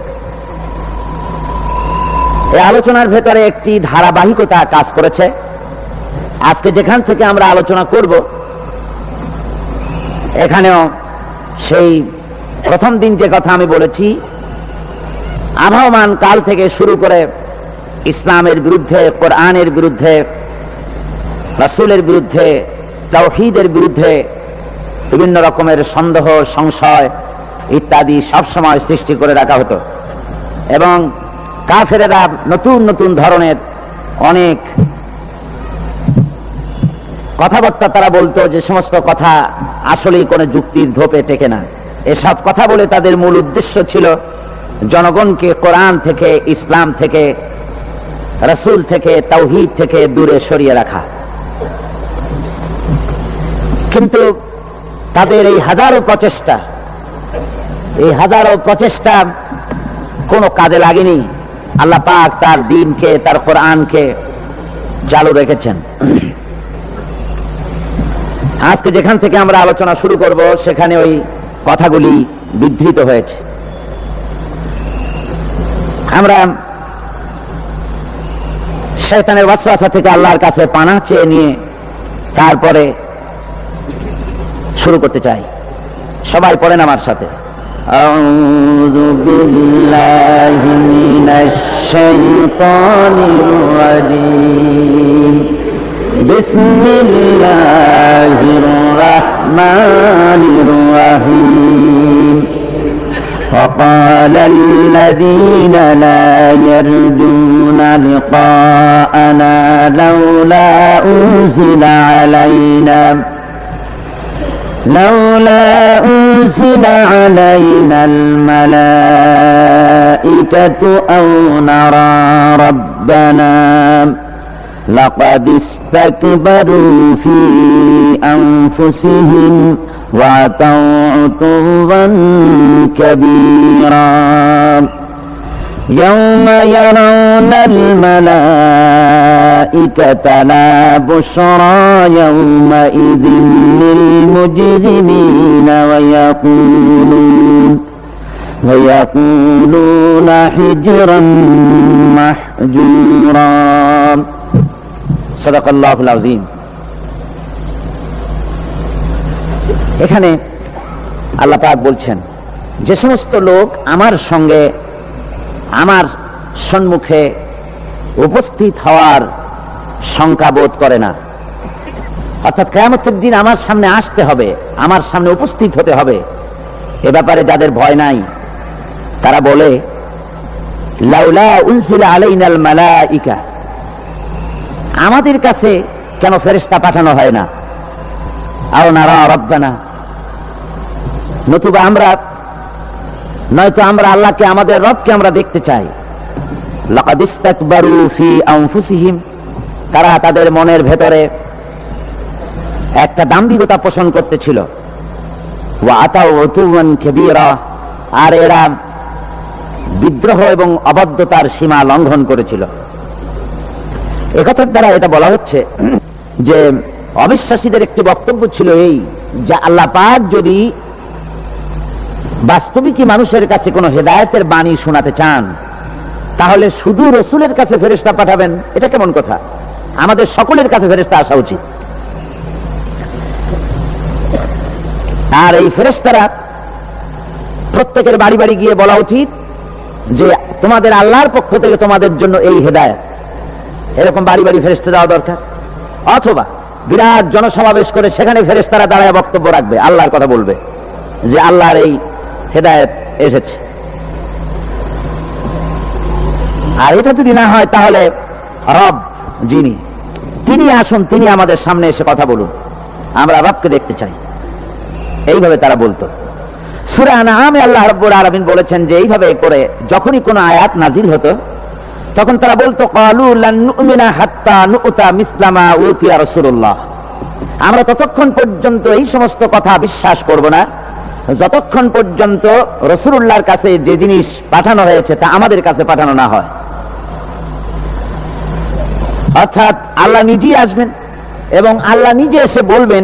এই আলোচনার ভেতরে একটি ধারাবাহিকতা কাজ করেছে। আজকে যেখান থেকে আমরা আলোচনা করব, এখানেও সেই প্রথম দিন যে কথা আমি বলেছি, আবহমান কাল থেকে শুরু করে ইসলামের বিরুদ্ধে, কোরআনের বিরুদ্ধে, রাসূলের বিরুদ্ধে, তাওহীদের বিরুদ্ধে বিভিন্ন রকমের সন্দেহ, সংশয় ইত্যাদি সবসময় সৃষ্টি করে রাখা হতো। এবং কাফেরেরা নতুন নতুন ধরনের অনেক কথাবার্তা তারা বলতো, যে সমস্ত কথা আসলেই কোনো যুক্তির ধোপে টেকে না। এসব কথা বলে তাদের মূল উদ্দেশ্য ছিল জনগণকে কোরআন থেকে, ইসলাম থেকে, রাসূল থেকে, তাওহীদ থেকে দূরে সরিয়ে রাখা। কিন্তু তাদের এই হাজারো প্রচেষ্টা কোনো কাজে লাগেনি। আল্লাহ পাক তার দ্বীনকে, তার কোরআনকে চালু রেখেছেন। আজকে যেখান থেকে আমরা আলোচনা শুরু করব, সেখানে ওই কথাগুলি বিধৃত হয়েছে। আমরা শয়তানের ওয়াসওয়াসা থেকে আল্লাহর কাছে পানাহ চেয়ে নিয়ে তারপরে শুরু করতে চাই। সবাই পড়েন আমার সাথে, আউযু বিল্লাহি মিনাশ শাইতানির রাজীম, বিসমিল্লাহির রাহমানির রাহিম। وقال الذين لا يرجون لقاءنا لولا أنزل علينا الملائكة أو نرى ربنا لقد استكبروا في أنفسهم وعتوا عتوا كبيرا يوم يرون الملائكة لا بشرى يومئذ للمجرمين ويقولون حجرا محجورا صدق الله العظيم। এখানে আল্লাহ পাক বলছেন, যে সমস্ত লোক আমার সঙ্গে আমার সম্মুখে উপস্থিত হওয়ার শঙ্কা বোধ করে না, অর্থাৎ কিয়ামতের দিন আমার সামনে আসতে হবে, আমার সামনে উপস্থিত হতে হবে, এ ব্যাপারে যাদের ভয় নাই, তারা বলে লাউলা উনজিলা আলাইনাল মালাইকা, আমাদের কাছে কেন ফেরেশতা পাঠানো হয় না, আও নারা রাব্বানা, নতুবা নয়তো আমরা আল্লাহকে, আমাদের রবকে আমরা দেখতে চাই। লাকাদ ইস্তাকবারু ফি আনফুসিহিম, তারা তাদের মনের ভেতরে একটা দাম্ভিকতা পোষণ করতেছিল। ওয়া আতাউ উতুওয়ান কাবীরা, আর এরা বিদ্রোহ এবং অবাধ্যতার সীমা লঙ্ঘন করেছিল। একথার দ্বারা এটা বলা হচ্ছে যে অবিশ্বাসীদের একটি বক্তব্য ছিল এই, যে আল্লাহ পাক যদি বাস্তবিকই মানুষের কাছে কোনো হেদায়েতের বাণী শোনাতে চান, তাহলে শুধু রসুলের কাছে ফেরেশতা পাঠাবেন, এটা কেমন কথা? আমাদের সকলের কাছে ফেরেশতা আসা উচিত। আর এই ফেরেশতারা প্রত্যেকের বাড়ি বাড়ি গিয়ে বলা উচিত যে তোমাদের আল্লাহর পক্ষ থেকে তোমাদের জন্য এই হেদায়েত, এরকম বাড়ি বাড়ি ফেরেশতা যাওয়া দরকার। অথবা বিরাট জনসমাবেশ করে সেখানে ফেরেশতারা দাঁড়ায় বক্তব্য রাখবে, আল্লাহর কথা বলবে যে আল্লাহর এই হেদায়েত এসেছে। আর এটা যদি না হয়, তাহলে রব যিনি, তিনি আসুন, তিনি আমাদের সামনে এসে কথা বলুন, আমরা রবকে দেখতে চাই। এইভাবে তারা বলতো। সূরা আনআমে আল্লাহ রাব্বুল আলামিন বলেছেন যে এইভাবে করে যখনই কোনো আয়াত নাজিল হতো, তখন তারা বলতো ক্বালু লান নুমিনা হাত্তা নুতা মিসলা মা উতিয়া রাসূলুল্লাহ, আমরা ততক্ষণ পর্যন্ত এই সমস্ত কথা বিশ্বাস করব না যতক্ষণ পর্যন্ত রাসূলুল্লাহর কাছে যে জিনিস পাঠানো হয়েছে তা আমাদের কাছে পাঠানো না হয়। অর্থাৎ আল্লাহ নিজেই আসবেন এবং আল্লাহ নিজে এসে বলবেন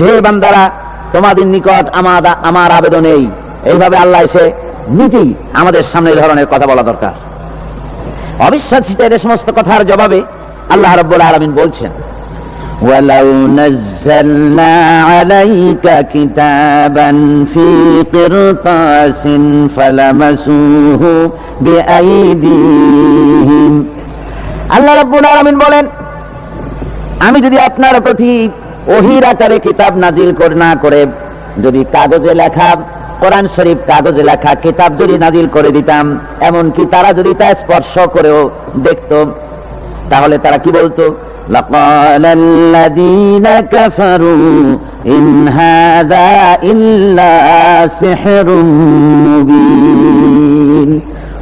যে বান্দারা, তোমাদের নিকট আমার আবেদন এই, এইভাবে আল্লাহ এসে নিজেই আমাদের সামনে এই ধরনের কথা বলা দরকার। অবিশ্বাসীদের এই সমস্ত কথার জবাবে আল্লাহ রাব্বুল আলামিন বলছেন, ওয়ালাউ নাযালনা আলাইকা কিতাবান ফি কিরতাসিন ফালামাসুহু বিআইদিহিম, আল্লাহ রাব্বুল আলামিন বলেন, আমি যদি আপনার প্রতি ওহীর আকারে কিতাব নাজিল না করে, যদি কাগজে লেখা কোরআন শরীফ কাগজে লেখা কিতাব যদি নাজিল করে দিতাম, এমনকি তারা যদি তা স্পর্শ করেও দেখত, তাহলে তারা কি বলতো? লাকালাল্লাযীনা কাফারু ইন হাযা ইল্লা সিহরুম মুবিন,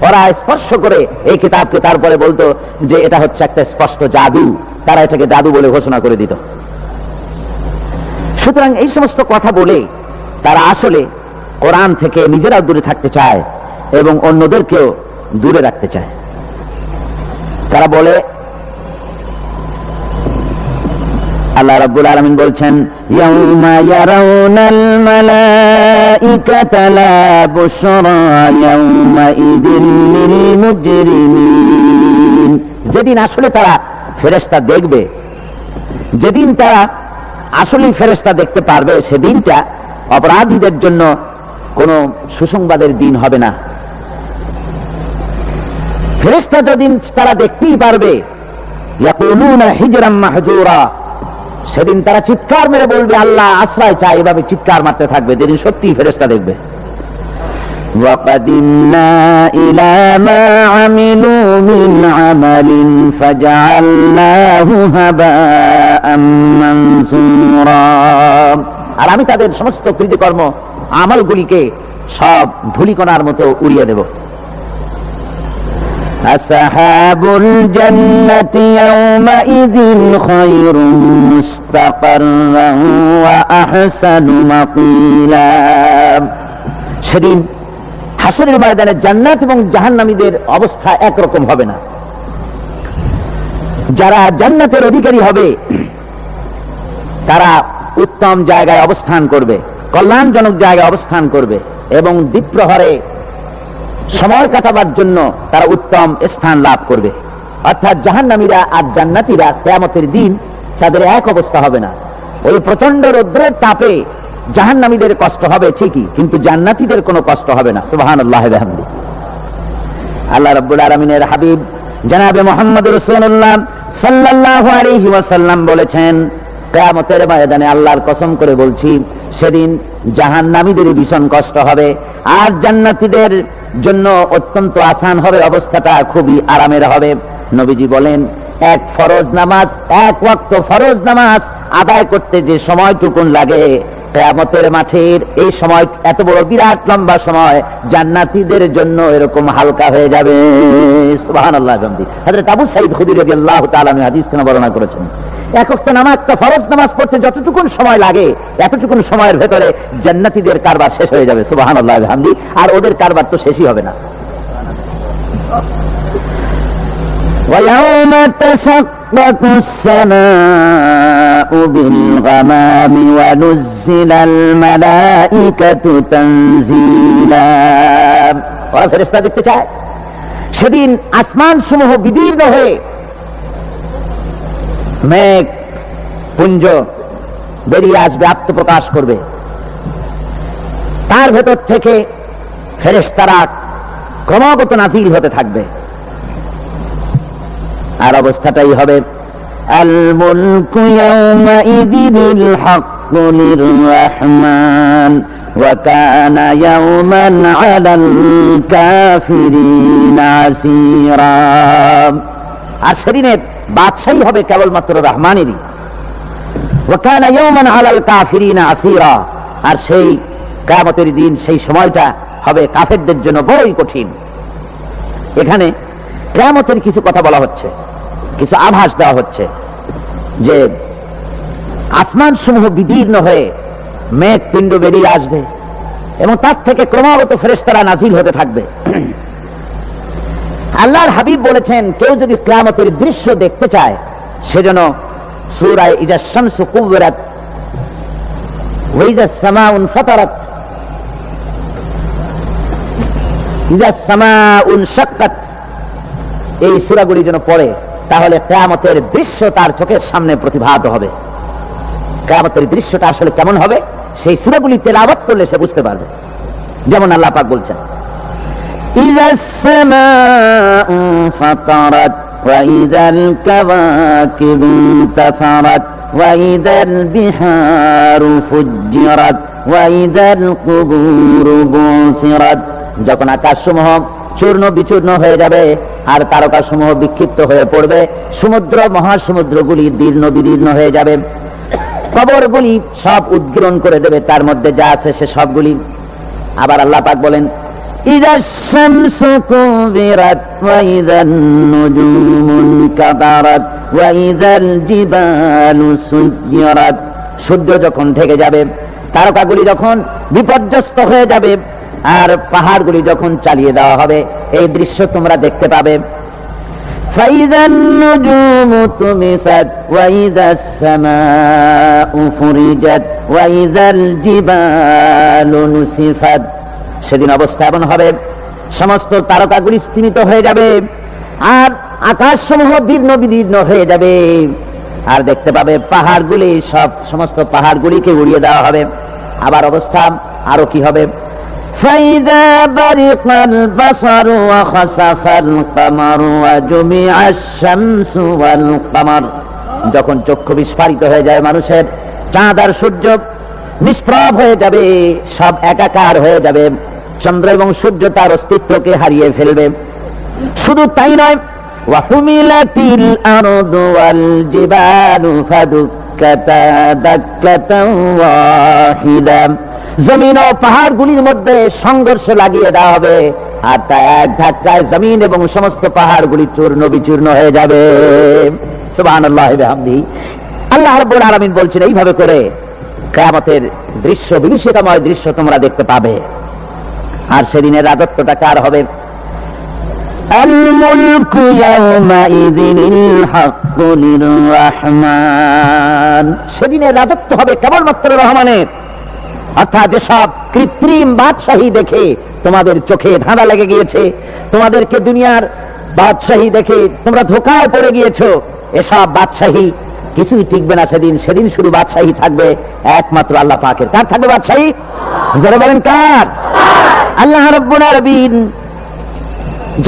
ওরা স্পর্শ করে এই কিতাবকে তারপরে বলতো যে এটা হচ্ছে একটা স্পষ্ট জাদু, তারা এটাকে জাদু বলে ঘোষণা করে দিত। সুতরাং এই সমস্ত কথা বলে তারা আসলে কোরআন থেকে নিজেরাও দূরে থাকতে চায় এবং অন্যদেরকেও দূরে রাখতে চায়। তারা বলে, আল্লাহ রাব্বুল আলামিন বলছেন, ইয়াউমা ইয়ারাউনাল মালাইকাতা লা বুশরা ইয়াউমা ইযিল লিল মুজরিমিন, যেদিন আসলে তারা ফেরেশতা দেখবে, যেদিন তারা আসলে ফেরেশতা দেখতে পারবে, সেদিনটা অপরাধীদের জন্য কোনো সুসংবাদের দিন হবে না। ফেরেশতা যেদিন তারা দেখতেই পারবে, ইয়াকুলুনা হিজরাম মাহজুরা, সেদিন তারা চিৎকার মেরে বলবে আল্লাহ আশ্রয় চাই, এভাবে চিৎকার মারতে থাকবে যেদিন সত্যি ফেরেশতা দেখবে। وَقَدِمْنَا إِلَى مَا عَمِلُوا مِنْ عَمَلٍ فَجَعَلْنَاهُ هَبَاءً مَنْثُورًا, আর আমি তাদের সমস্ত কৃতকর্ম আমলগুলিকে সব ধূলিকণার মতো উড়িয়ে দেব। أَصْحَابُ الْجَنَّةِ يَوْمَئِذٍ خَيْرٌ مُسْتَقَرًّا وَأَحْسَنُ مَقِيلًا, সেদিন হাসরের ময়দানে জান্নাত এবং জাহান্নামীদের অবস্থা একরকম হবে না। যারা জান্নাতের অধিকারী হবে তারা উত্তম জায়গায় অবস্থান করবে, কল্যাণজনক জায়গায় অবস্থান করবে এবং দ্বিপ্রহরে সময় কাটাবার জন্য তারা উত্তম স্থান লাভ করবে। অর্থাৎ জাহান্নামীরা আর জান্নাতীরা কিয়ামতের দিন তাদের এক অবস্থা হবে না। ওই প্রচন্ড রৌদ্রের তাপে জাহান্নামীদের কষ্ট হবে ঠিকই, কিন্তু জান্নাতীদের কোনো কষ্ট হবে না। সুবহানাল্লাহ ওয়া বিহামদিহি। আল্লাহ রাব্বুল আলামিনের হাবিব জনাবে মুহাম্মদ রাসূলুল্লাহ সাল্লাল্লাহু আলাইহি ওয়াসাল্লাম বলেছেন, কিয়ামতের ময়দানে আল্লাহর কসম করে বলছি, সেদিন জাহান্নামীদের ভীষণ কষ্ট হবে আর জান্নাতীদের জন্য অত্যন্ত আসান হবে, অবস্থাটা খুবই আরামের হবে। নবীজি বলেন, এক ফরজ নামাজ, এক ওয়াক্ত ফরজ নামাজ আদায় করতে যে সময়টুকুন লাগে, কিয়ামতের মাঠের এই সময় এত বড় বিরাট লম্বা সময় জান্নাতীদের জন্য এরকম হালকা হয়ে যাবে। সুবহানাল্লাহ। হযরত আবু সাঈদ খুদরী রাদিয়াল্লাহু তাআলা হাদিস কেন বর্ণনা করেছেন, এক ওয়াক্ত নামাজ, একটা ফরজ নামাজ পড়তে যতটুকুন সময় লাগে এতটুকুন সময়ের ভেতরে জান্নাতীদের কারবার শেষ হয়ে যাবে। সুবহানাল্লাহ ওয়া বিহামদিহি। আর ওদের কারবার তো শেষই হবে না। وَيَوْمَ تَشَقَّقُ السَّمَاءُ بِالْغَمَامِ وَنُزِّلَ الْمَلَائِكَةُ تَنزِيلًا, ওরা ফেরেশতা দেখতে চায়। সেদিন আসমান সমূহ বিদীর্ণ হয়ে মেঘ পুঞ্জ বেরিয়ে আসবে, আত্মপ্রকাশ করবে। তার ভেতর থেকে ফেরেশতারা ক্রমাগত নাযিল হতে থাকবে। আর অবস্থাটাই হবে, আল মুলকু ইয়াওমাইযিল হাক্কু লির-রাহমান ওয়া কানা ইয়াওমান আলাল কাফিরিনা আসীরা, আর সেদিনের বাদশাহী হবে কেবলমাত্র রহমানেরই। ওয়া কানা ইয়াওমান আলাল কাফিরিনা আসীরা, আর সেই কিয়ামতের দিন, সেই সময়টা হবে কাফেরদের জন্য বড়ই কঠিন। এখানে কিয়ামতের কিছু কথা বলা হচ্ছে, কিছু আভাস দেওয়া হচ্ছে যে আসমান সমূহ বিদীর্ণ হয়ে মেঘ পিণ্ড বেরিয়ে আসবে এবং তার থেকে ক্রমাগত ফেরেশতারা নাযিল হতে থাকবে। আল্লাহর হাবিব বলেছেন, কেউ যদি কিয়ামতের দৃশ্য দেখতে চায় সেজন্য সূরা ইজা শামসু কুওয়ারাত ওয়া ইজা সামাউন ফাতারাত ইজা সামাউন শাক্কাত, এই সূরাগুলি যেন পড়ে, তাহলে কিয়ামতের দৃশ্য তার চোখের সামনে প্রতিভাত হবে। কিয়ামতের দৃশ্যটা আসলে কেমন হবে সেই সূরাগুলি তেলাওয়াত করলে সে বুঝতে পারবে। যেমন আল্লাহ পাক বলছেন, ইযাস সামাউ ফাতারাত ওয়া ইযাল কাওয়াকিবু তাসারাত ওয়া ইযাল বিহারু ফুজ্জিরাত ওয়া ইযাল কুবুরু বুসিরাত, যখন আকাশসমূহ চূর্ণ বিচূর্ণ হয়ে যাবে আর তারকাসমূহ বিক্ষিপ্ত হয়ে পড়বে, সমুদ্র মহাসমুদ্রগুলি দীর্ণ বিদীর্ণ হয়ে যাবে, কবরগুলি সব উদ্গীরণ করে দেবে, তার মধ্যে যা আছে সে সবগুলি। আবার আল্লাহ পাক বলেন, ইযা শামসু কুবিরাত ওয়া ইযান নুজুমুন কাদারাত ওয়া ইযাল জিবালু সুয়্যিরাত, সূর্য যখন ঢেকে যাবে, তারকাগুলি যখন বিপর্যস্ত হয়ে যাবে আর পাহাড়গুলি যখন চালিয়ে দেওয়া হবে, এই দৃশ্য তোমরা দেখতে পাবে। ফাইযান নুজুমু তুমিসাত ওয়া ইযাস সামাউ ফুরিজাত ওয়া ইযাল জিবালু নুসিফাত, সেদিন অবস্থা এমন হবে সমস্ত তারকাগুলি স্তিমিত হয়ে যাবে আর আকাশ সমূহ দীর্ণ বিদীর্ণ হয়ে যাবে, আর দেখতে পাবে পাহাড়গুলি সমস্ত পাহাড়গুলিকে উড়িয়ে দেওয়া হবে। আবার অবস্থা আরো কি হবে? فَإِذَا بَرِقَ الْبَصَرُ وَخَسَفَ الْقَمَرُ وَجُمِعَ الشَّمْسُ وَالْقَمَرُ, যখন চক্ষু বিস্ফারিত হয়ে যায় মানুষের, চাঁদ আর সূর্য নিষ্প্রভ হয়ে যাবে, সব একাকার হয়ে যাবে, চন্দ্র এবং সূর্য তার অস্তিত্বকে হারিয়ে ফেলবে। শুধু তাই নয়, وَحُمِلَتِ الْأَرْضُ وَالْجِبَالُ فَدُكَّتَا دَكَّةً وَاحِدَةً, জমিন ও পাহাড়গুলির মধ্যে সংঘর্ষ লাগিয়ে দেওয়া হবে, আর তা এক ধাক্কায় জমিন এবং সমস্ত পাহাড়গুলি চূর্ণ বিচূর্ণ হয়ে যাবে। সুবহানাল্লাহি ওয়া বিহামদিহি। আল্লাহ রাব্বুল আলামিন বলছেন, এইভাবে করে কিয়ামতের দৃশ্য, বিভীষিকাময় দৃশ্য তোমরা দেখতে পাবে। আর সেদিনের রাজত্বটা কার হবে? الملك يومئذ الحق للرحمن, সেদিনের রাজত্ব হবে কেবলমাত্র রহমানের। অর্থাৎ যেসব কৃত্রিম বাদশাহী দেখে তোমাদের চোখে ধাঁধা লেগে গিয়েছে, তোমাদেরকে দুনিয়ার বাদশাহী দেখে তোমরা ধোঁকায় পড়ে গিয়েছো, এসব বাদশাহী কিছুই টিকবে না সেদিন। সেদিন শুধু বাদশাহী থাকবে একমাত্র আল্লাহ পাকের। কার থাকবে বাদশাহী? যারা বলেন কার? আল্লাহ রাব্বুল আলামিন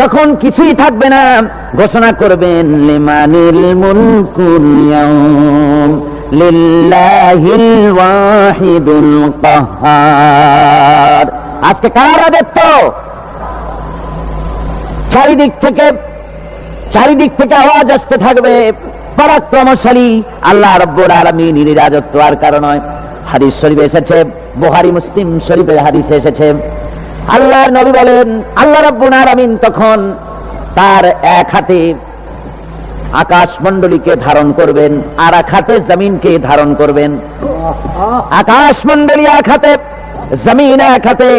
যখন কিছুই থাকবে না, ঘোষণা করবেন লিমানিল মুলকুল ইয়াউম লিল্লাহিল ওয়াহিদুল কাহ্হার। আজকে কার রাজত্ব? চারিদিক থেকে আওয়াজ আসতে থাকবে, পরাক্রমশালী আল্লাহ রাব্বুল আলামিনের রাজত্ব। আর কারণ নয়, হাদিস শরীফে এসেছে, বুখারী মুসলিম শরীফের হাদিসে এসেছে, আল্লাহর নবী বলেন, আল্লাহ রাব্বুল আলামিন তখন তার এক হাতে আকাশ মণ্ডলীকে ধারণ করবেন, আর এক হাতে জমিনকে ধারণ করবেন। আকাশ মণ্ডলী এক হাতে, জমিন এক হাতে।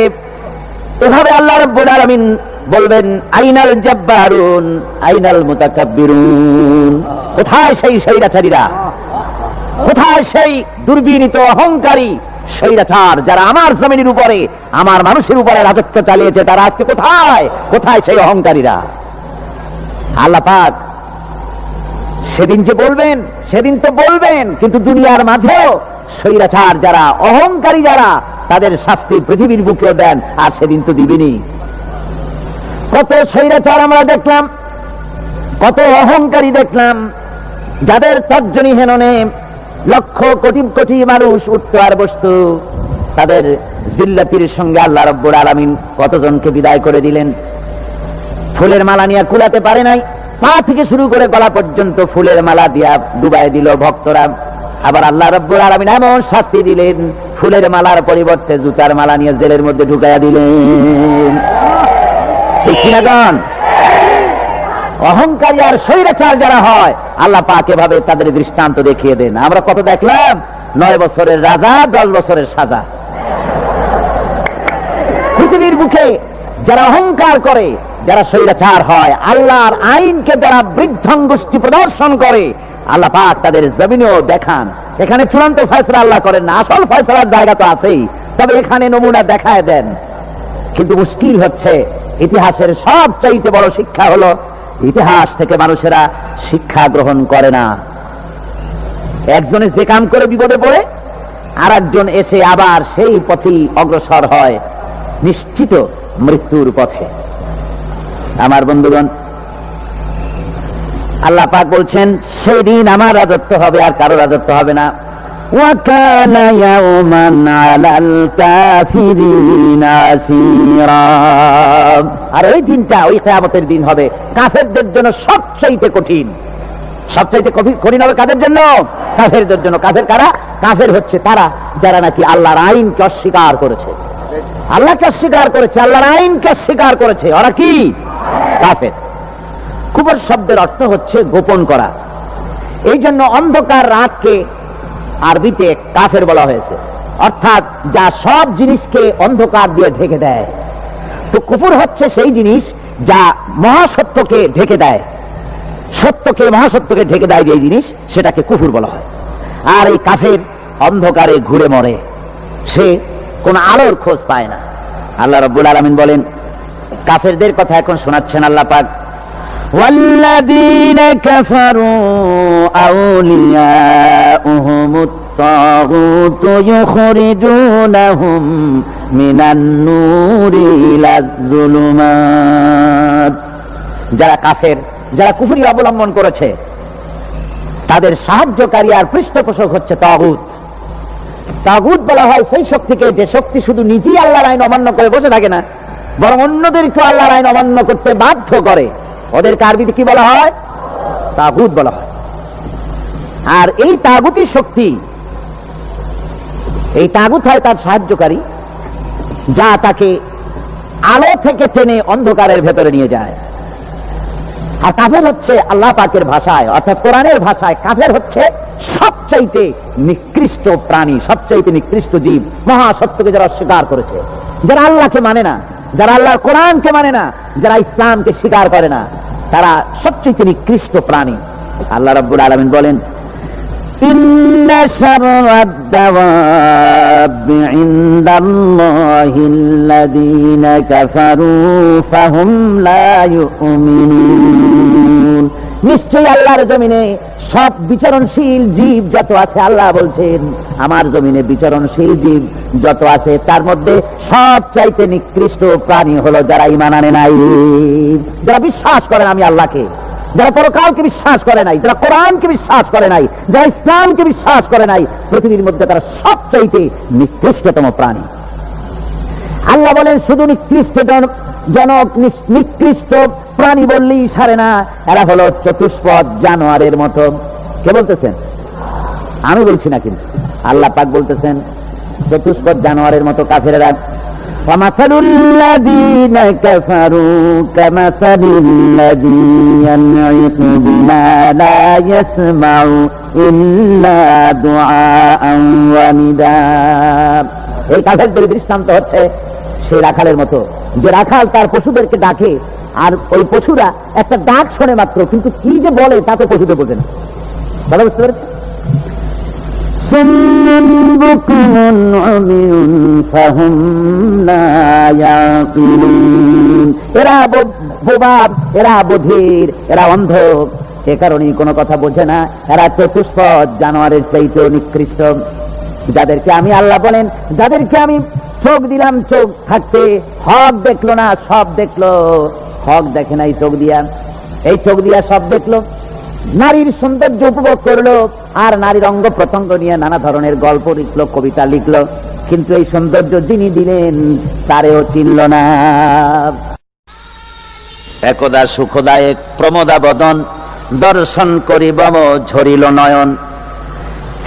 এভাবে আল্লাহ রাব্বুল আলামিন বলবেন, আইনাল জাব্বারুন আইনাল মুতাকাব্বিরুন, কোথায় সেই স্বৈরাচারীরা, কোথায় সেই দুর্বিনীত অহংকারী স্বৈরাচার যারা আমার জমিনের উপরে, আমার মানুষের উপরে রাজত্ব চালিয়েছে, তারা আজকে কোথায়? কোথায় সেই অহংকারীরা? আল্লাহ পাক সেদিন যে বলবেন, সেদিন তো বলবেন, কিন্তু দুনিয়ার মাঝেও স্বৈরাচার যারা, অহংকারী যারা, তাদের শাস্তি পৃথিবীর বুকেও দেন, আর সেদিন তো দিবেনি। কত স্বৈরাচার আমরা দেখলাম, কত অহংকারী দেখলাম, যাদের তর্জনী হেননে লক্ষ কোটি কোটি মানুষ উঠত আর বসত। তাদের জিল্লাতির সঙ্গে আল্লাহ রাব্বুল আলামিন কতজনকে বিদায় করে দিলেন। ফুলের মালা নিয়ে কুলাতে পারে নাই, পা থেকে শুরু করে গলা পর্যন্ত ফুলের মালা দিয়া ডুবাই দিল ভক্তরা। আবার আল্লাহ রাব্বুল আলামিন এমন শাস্তি দিলেন, ফুলের মালার পরিবর্তে জুতার মালা নিয়ে জেলের মধ্যে ঢুকাইয়া দিলেন। ঠিক কিনা গান? অহংকারী আর স্বৈরাচার যারা হয়, আল্লাহ পাক এভাবে তাদের দৃষ্টান্ত দেখিয়ে দেন। আমরা কত দেখলাম, 9 বছরের রাজা, 10 বছরের সাজা। পৃথিবীর বুকে যারা অহংকার করে, যারা স্বৈরাচার হয়, আল্লাহর আইনকে যারা বৃদ্ধাঙ্গুষ্টি প্রদর্শন করে, আল্লাহ পাক তাদের জমিনেও দেখান। এখানে চূড়ান্ত ফয়সালা আল্লাহ করেন না, আসল ফয়সালার জায়গা তো আছেই, তবে এখানে নমুনা দেখায় দেন। কিন্তু মুশকিল হচ্ছে, ইতিহাসের সবচাইতে বড় শিক্ষা হলো, ইতিহাস থেকে মানুষেরা শিক্ষা গ্রহণ করে না। একজনে যে কাম করে বিপদে পড়ে, আর একজন এসে আবার সেই পথেই অগ্রসর হয়, নিশ্চিত মৃত্যুর পথে। আমার বন্ধুগণ, আল্লাহ পাক বলছেন, সেদিন আমার রাজত্ব হবে, আর কারো রাজত্ব হবে না। وَكَانَ يَوْمًا عَلَى الْكَافِرِينَ عَسِيرًا, আর ওই দিনটা, ওই কিয়ামতের দিন হবে কাফেরদের জন্য সবচাইতে কঠিন। সবচাইতে কঠিন হবে কাদের জন্য? কাফেরদের জন্য। কাফের কারা? কাফের হচ্ছে তারা যারা নাকি আল্লাহর আইনকে অস্বীকার করেছে, আল্লাহকে অস্বীকার করেছে, আল্লাহর আইনকে অস্বীকার করেছে। ওরা কি? কাফের। কুফর শব্দের অর্থ হচ্ছে গোপন করা। এই জন্য অন্ধকার রাতকে আরবিতে কাফের বলা হয়েছে, অর্থাৎ যা সব জিনিসকে অন্ধকার দিয়ে ঢেকে দেয়। তো কুফর হচ্ছে সেই জিনিস যা মহাসত্যকে ঢেকে দেয়, সত্যকে, মহাসত্যকে ঢেকে দেয় যে জিনিস, সেটাকে কুফর বলা হয়। আর এই কাফের অন্ধকারে ঘুরে মরে, সে কোন আলোর খোঁজ পায় না। আল্লাহ রাব্বুল আলামিন বলেন, কাফেরদের কথা এখন শোনাচ্ছেন আল্লাহ পাক, ওয়াল্লাযীনা কাফারু আউলিয়াউহুমুত তাগুত ইউখরিজুনাহুম মিনান নূরি ইলাজ যুলুমাত। যারা কাফের, যারা কুফরি অবলম্বন করেছে, তাদের সাহায্যকারী আর পৃষ্ঠপোষক হচ্ছে তাগুত। তাগুত বলা হয় সেই শক্তিকে যে শক্তি শুধু নিজেই আল্লাহর আইন অমান্য করে বসে থাকে না, বরং অন্যদেরকে আল্লাহর আইন অমান্য করতে বাধ্য করে। ওদেরকে আরবিতে কি বলা হয়? তাগুত বলা হয়। আর এই তাগুতি শক্তি, এই তাগুত হয় তার সাহায্যকারী, যা তাকে আলো থেকে টেনে অন্ধকারের ভেতরে নিয়ে যায়। আর কাফের হচ্ছে আল্লাহ পাকের ভাষায়, অর্থাৎ কোরআনের ভাষায়, কাফের হচ্ছে সবচাইতে নিকৃষ্ট প্রাণী, সবচাইতে নিকৃষ্ট জীব। মহাসত্যকে যারা অস্বীকার করেছে, যারা আল্লাহকে মানে না, যারা আল্লাহর কোরআনকে মানে না, যারা ইসলামকে স্বীকার করে না, তারা সবচাইতে নিকৃষ্ট প্রাণী। আল্লাহ রাব্বুল আলামিন বলেন, ইন্না শাররাদ দাওয়াবি ইনদাল্লাহিল্লাযীনা কাফারু ফাহুম লা ইউমিনুন। নিশ্চয়ই আল্লাহর জমিনে সব বিচরণশীল জীব যত আছে, আল্লাহ বলছেন আমার জমিনে বিচরণশীল জীব যত আছে তার মধ্যে সবচাইতে নিকৃষ্ট প্রাণী হলো যারা ঈমান আনে নাই, যারা বিশ্বাস করে না আমি আল্লাহকে, যারা পরকালকে বিশ্বাস করে নাই, যারা কোরআনকে বিশ্বাস করে নাই, যারা ইসলামকে বিশ্বাস করে নাই, পৃথিবীর মধ্যে তারা সবচাইতে নিকৃষ্টতম প্রাণী। আল্লাহ বলেন শুধু নিকৃষ্ট জনক, নিকৃষ্ট প্রাণী বললেই সারে না, এরা হলো চতুষ্পদ জানোয়ারের মতো। কে বলতেছেন? আমি বলছি না, কিন্তু আল্লাহ পাক বলতেছেন চতুষ্পদ জানোয়ারের মতো কাফেররা। ফামাসালুল্লাযীনা কাফারু কামাসালিল্লাযী ইয়ানঈকু বিমা লা ইয়াসমাউ ইল্লা দুআআন ওয়া নিদাআ। এই কাফেরদের দৃষ্টান্ত হচ্ছে সেই রাখালের মতো, যে রাখাল তার পশুদেরকে ডাকে, আর ওই পশুরা একটা ডাক শোনে মাত্র, কিন্তু কি যে বলে তা তো পশুতে বোঝে না। কথা বুঝতে পেরেছে? এরা বোবা, এরা বধির, এরা অন্ধ, এ কারণেই কোনো কথা বোঝে না। এরা চতুষ্পদ জানোয়ারের চাইতে নিকৃষ্ট, যাদেরকে আমি আল্লাহ বলেন, যাদেরকে আমি চোখ দিলাম, চোখ থাকতে হক দেখলো না, সব দেখলো, হক দেখে নাই চোখ দিয়া, এই চোখ দিয়া সব দেখলো, নারীর সৌন্দর্য উপভোগ করলো, আর নারীর অঙ্গ প্রত্যঙ্গ নিয়ে নানা ধরনের গল্প লিখলো, কবিতা লিখলো, কিন্তু এই সৌন্দর্য যিনি দিলেন তারেও চিনল না। একদা সুখদায়ক প্রমোদা বদন দর্শন করি বম ঝরিল নয়ন,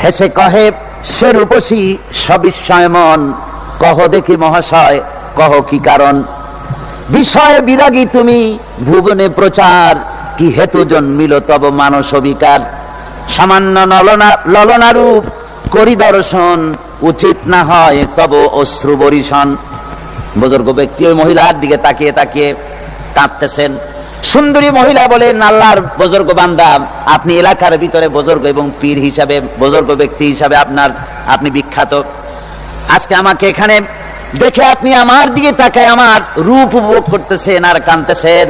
হেসে কহে সে রূপসী সবিস্ময় মন, কহ দেখি মহাশয় কহ কি কারণ, বিষয় বিরাগী তুমি ভুবনে প্রচার, কি হেতু জন্মিল তব মানস বিকার, সামান্য ললনারূপ করি দর্শন, উচিত না হয় তব অশ্রু বরিশন। বুজুর্গ ব্যক্তি ওই মহিলার দিকে তাকিয়ে তাকিয়ে কাঁদতেছেন। সুন্দরী মহিলা বলেন, আল্লাহর বুজুর্গ বান্দা, আপনি এলাকার ভিতরে বুজুর্গ এবং পীর হিসাবে, বুজুর্গ ব্যক্তি হিসাবে আপনি বিখ্যাত। আজকে আমাকে এখানে দেখে আপনি আমার দিকে তাকায় আমার রূপ উপভোগ করতেছেন আর কাঁদতেছেন।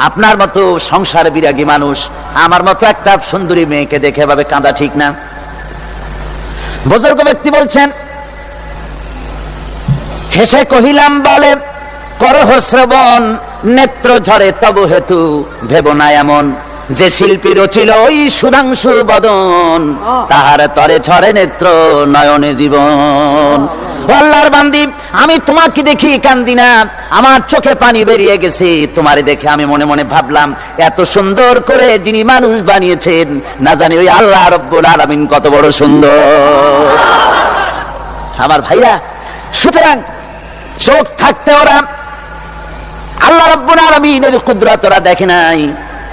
আপনার মতো সংসার বিরাগী মানুষ আমার মতো একটা সুন্দরী মেয়েকে দেখে এভাবে কাঁদা ঠিক না। বুজুর্গ ব্যক্তি বলছেন, হেসে কহিলাম বলে করহ শ্রবণ, নেত্র ঝরে তব হেতু ভেব না এমন, যে শিল্পী রচিল ওই সুধাংশু বদন, তাহার তরে ঝরে নেত্র নয়নে জীবন। আল্লাহর বান্দি, আমি তোমাকে দেখি কান্দি না, আমার চোখে পানি বেরিয়ে গেছে। তোমারে দেখে আমি মনে মনে ভাবলাম, এত সুন্দর করে যিনি মানুষ বানিয়েছেন, না জানি ওই আল্লাহ রব্বুল আলামিন কত বড় সুন্দর। আমার ভাইরা, সুতরাং চোখ থাকতে ওরা আল্লাহ রব্বুল আলামিনের কুদরত ওরা দেখে নাই,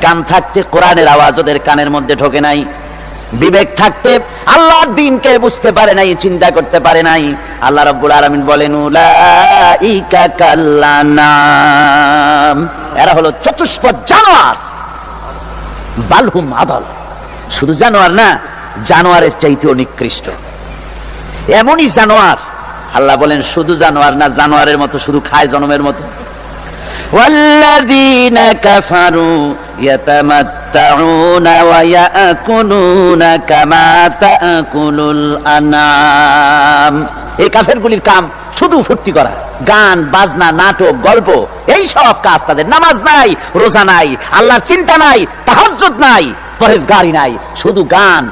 কান থাকতে কোরআনের আওয়াজ ওদের কানের মধ্যে ঢোকে নাই, বিবেক থাকতে আল্লাহর দ্বীনকে বুঝতে পারে নাই, চিন্তা করতে পারে নাই। আল্লাহ রাব্বুল আলামিন বলেন, উলাইকা কাল্লানাম, এরা হলো চতুষ্পদ জানোয়ার, বালহুম আদাল। শুধু জানোয়ার না, জানোয়ারের চাইতেও নিকৃষ্ট। এমনই জানোয়ার, আল্লাহ বলেন শুধু জানোয়ার না, জানোয়ারের মতো শুধু খায় জনমের মতো। ওয়াল্লাযীনা কাফারু ইয়াতামাত্তাউনা ওয়া ইয়াকুলুনা কামা তাকুলুল আনআম। এই কাফেরগুলির কাম শুধু ফুর্তি করা, গান বাজনা, নাটক, গল্প, এই সব কাজ তাদের। নামাজ নাই, রোজা নাই, আল্লাহর চিন্তা নাই, তাহাজ্জুদ নাই, পরহেজগারি নাই, শুধু গান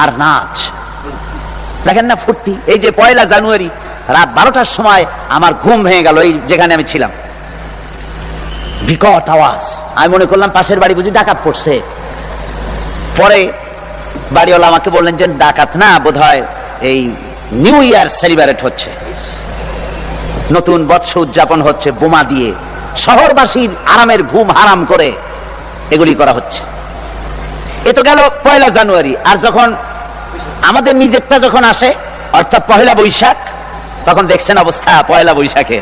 আর নাচ। দেখেন না ফুর্তি। এই যে 1 জানুয়ারি রাত 12টার সময় আমার ঘুম ভেঙে গেল, এই যেখানে আমি ছিলাম, বিকট আওয়াজ। আমি মনে করলাম পাশের বাড়ি বুঝি ডাকাত পড়ছে। পরে বাড়িওয়ালা আমাকে বললেন যে ডাকাত না, বোধহয় এই নিউ ইয়ার সেলিব্রেট হচ্ছে, নতুন বৎসর উদযাপন হচ্ছে, বোমা দিয়ে শহরবাসীর আরামের ঘুম হারাম করে এগুলি করা হচ্ছে। এ তো গেল 1 জানুয়ারি। আর যখন আমাদের নিজেরটা যখন আসে, অর্থাৎ 1 বৈশাখ, তখন দেখছেন অবস্থা 1 বৈশাখে।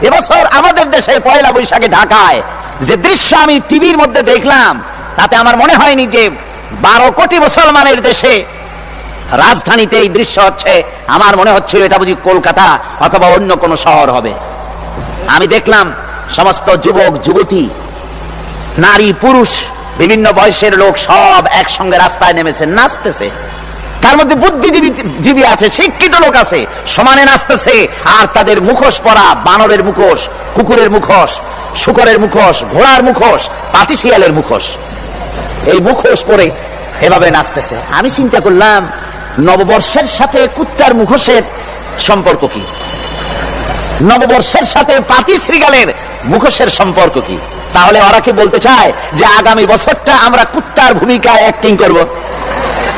এবছর আমাদের দেশে 1 বৈশাখে ঢাকায় যে দৃশ্য আমি টিভির মধ্যে দেখলাম, তাতে আমার মনে হয়নি যে 12 কোটি মুসলমানের দেশে রাজধানীতে এই দৃশ্য হচ্ছে। আমার মনে হচ্ছিল এটা বুঝি কলকাতা অথবা অন্য কোনো শহর হবে। আমি দেখলাম সমস্ত যুবক যুবতী, নারী পুরুষ, বিভিন্ন বয়সের লোক সব একসঙ্গে রাস্তায় নেমেছে, নাচতেছে। তার মধ্যে বুদ্ধিজীবী আছে, শিক্ষিত লোক আছে, সমানে নাচতেছে। আর তাদের মুখোশ পরা, বানরের মুখোশ, কুকুরের মুখোশ, শুকরের মুখোশ, ঘোড়ার মুখোশ, পাতিশিয়ালের মুখোশ, এই মুখোশ পরে এভাবে নাচতেছে। আমি চিন্তা করলাম নববর্ষের সাথে কুত্তার মুখোশের সম্পর্ক কি? নববর্ষের সাথে পাতি শ্রীগালের মুখোশের সম্পর্ক কি? তাহলে ওরা কি বলতে চায় যে আগামী বছরটা আমরা কুত্তার ভূমিকায় অ্যাক্টিং করব,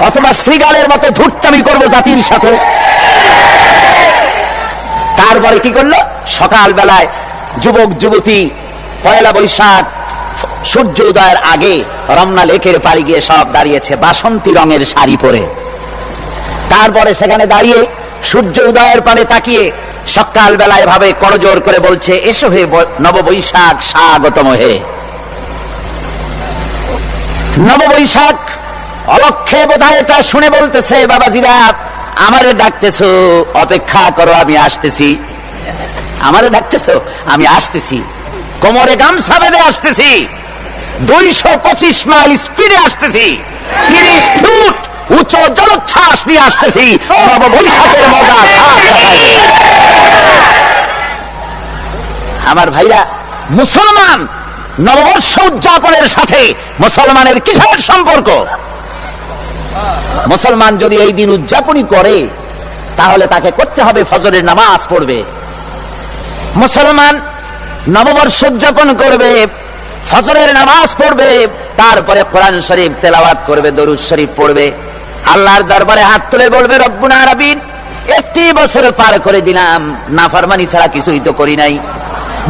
অথবা শ্রীগালের মতো ধূর্তামি করব জাতির সাথে? তারপরে কি করলো? সকাল বেলায় যুবক যুবতী 1 বৈশাখ সূর্য উদয়ের আগে রমনা লেকের পাড়ে গিয়ে সব দাঁড়িয়েছে বাসন্তী রঙের শাড়ি পরে। তারপরে সেখানে দাঁড়িয়ে সূর্য উদয়ের পানে তাকিয়ে সকাল বেলায় ভাবে করজোর করে বলছে, এসো হে নববৈশাখ স্বাগতম হে। নববৈশাখ অলক্ষে বোধহয় এটা শুনে বলতেছে, বাবাজিরা আমারে ডাকতেছো, অপেক্ষা করো, আমি আসতেছি। আমারে ডাকতেছো, আমি আসতেছি, কোমরে গামছা বেঁধে আসতেছি, 225 মাইল স্পিডে আসতেছি, 30 ফুট উচ্চ জলোচ্ছ্বাস নিয়ে আসতেছি, নববৈশাখের মজা। আমার ভাইরা, মুসলমান নববর্ষ উদযাপনের সাথে মুসলমানের কিসের সম্পর্ক? মুসলমান যদি এই দিন উদযাপনই করে, তাহলে তাকে করতে হবে ফজরের নামাজ পড়বে। মুসলমান নববর্ষ উদযাপন করবে, ফজরের নামাজ পড়বে, তারপরে কোরআন শরীফ তেলাওয়াত করবে, দরুদ শরীফ পড়বে, আল্লাহর দরবারে হাত তুলে বলবে, রব্বুনা আলামিন, 1 বছর পার করে দিলাম, নাফরমানি ছাড়া কিছুই তো করি নাই,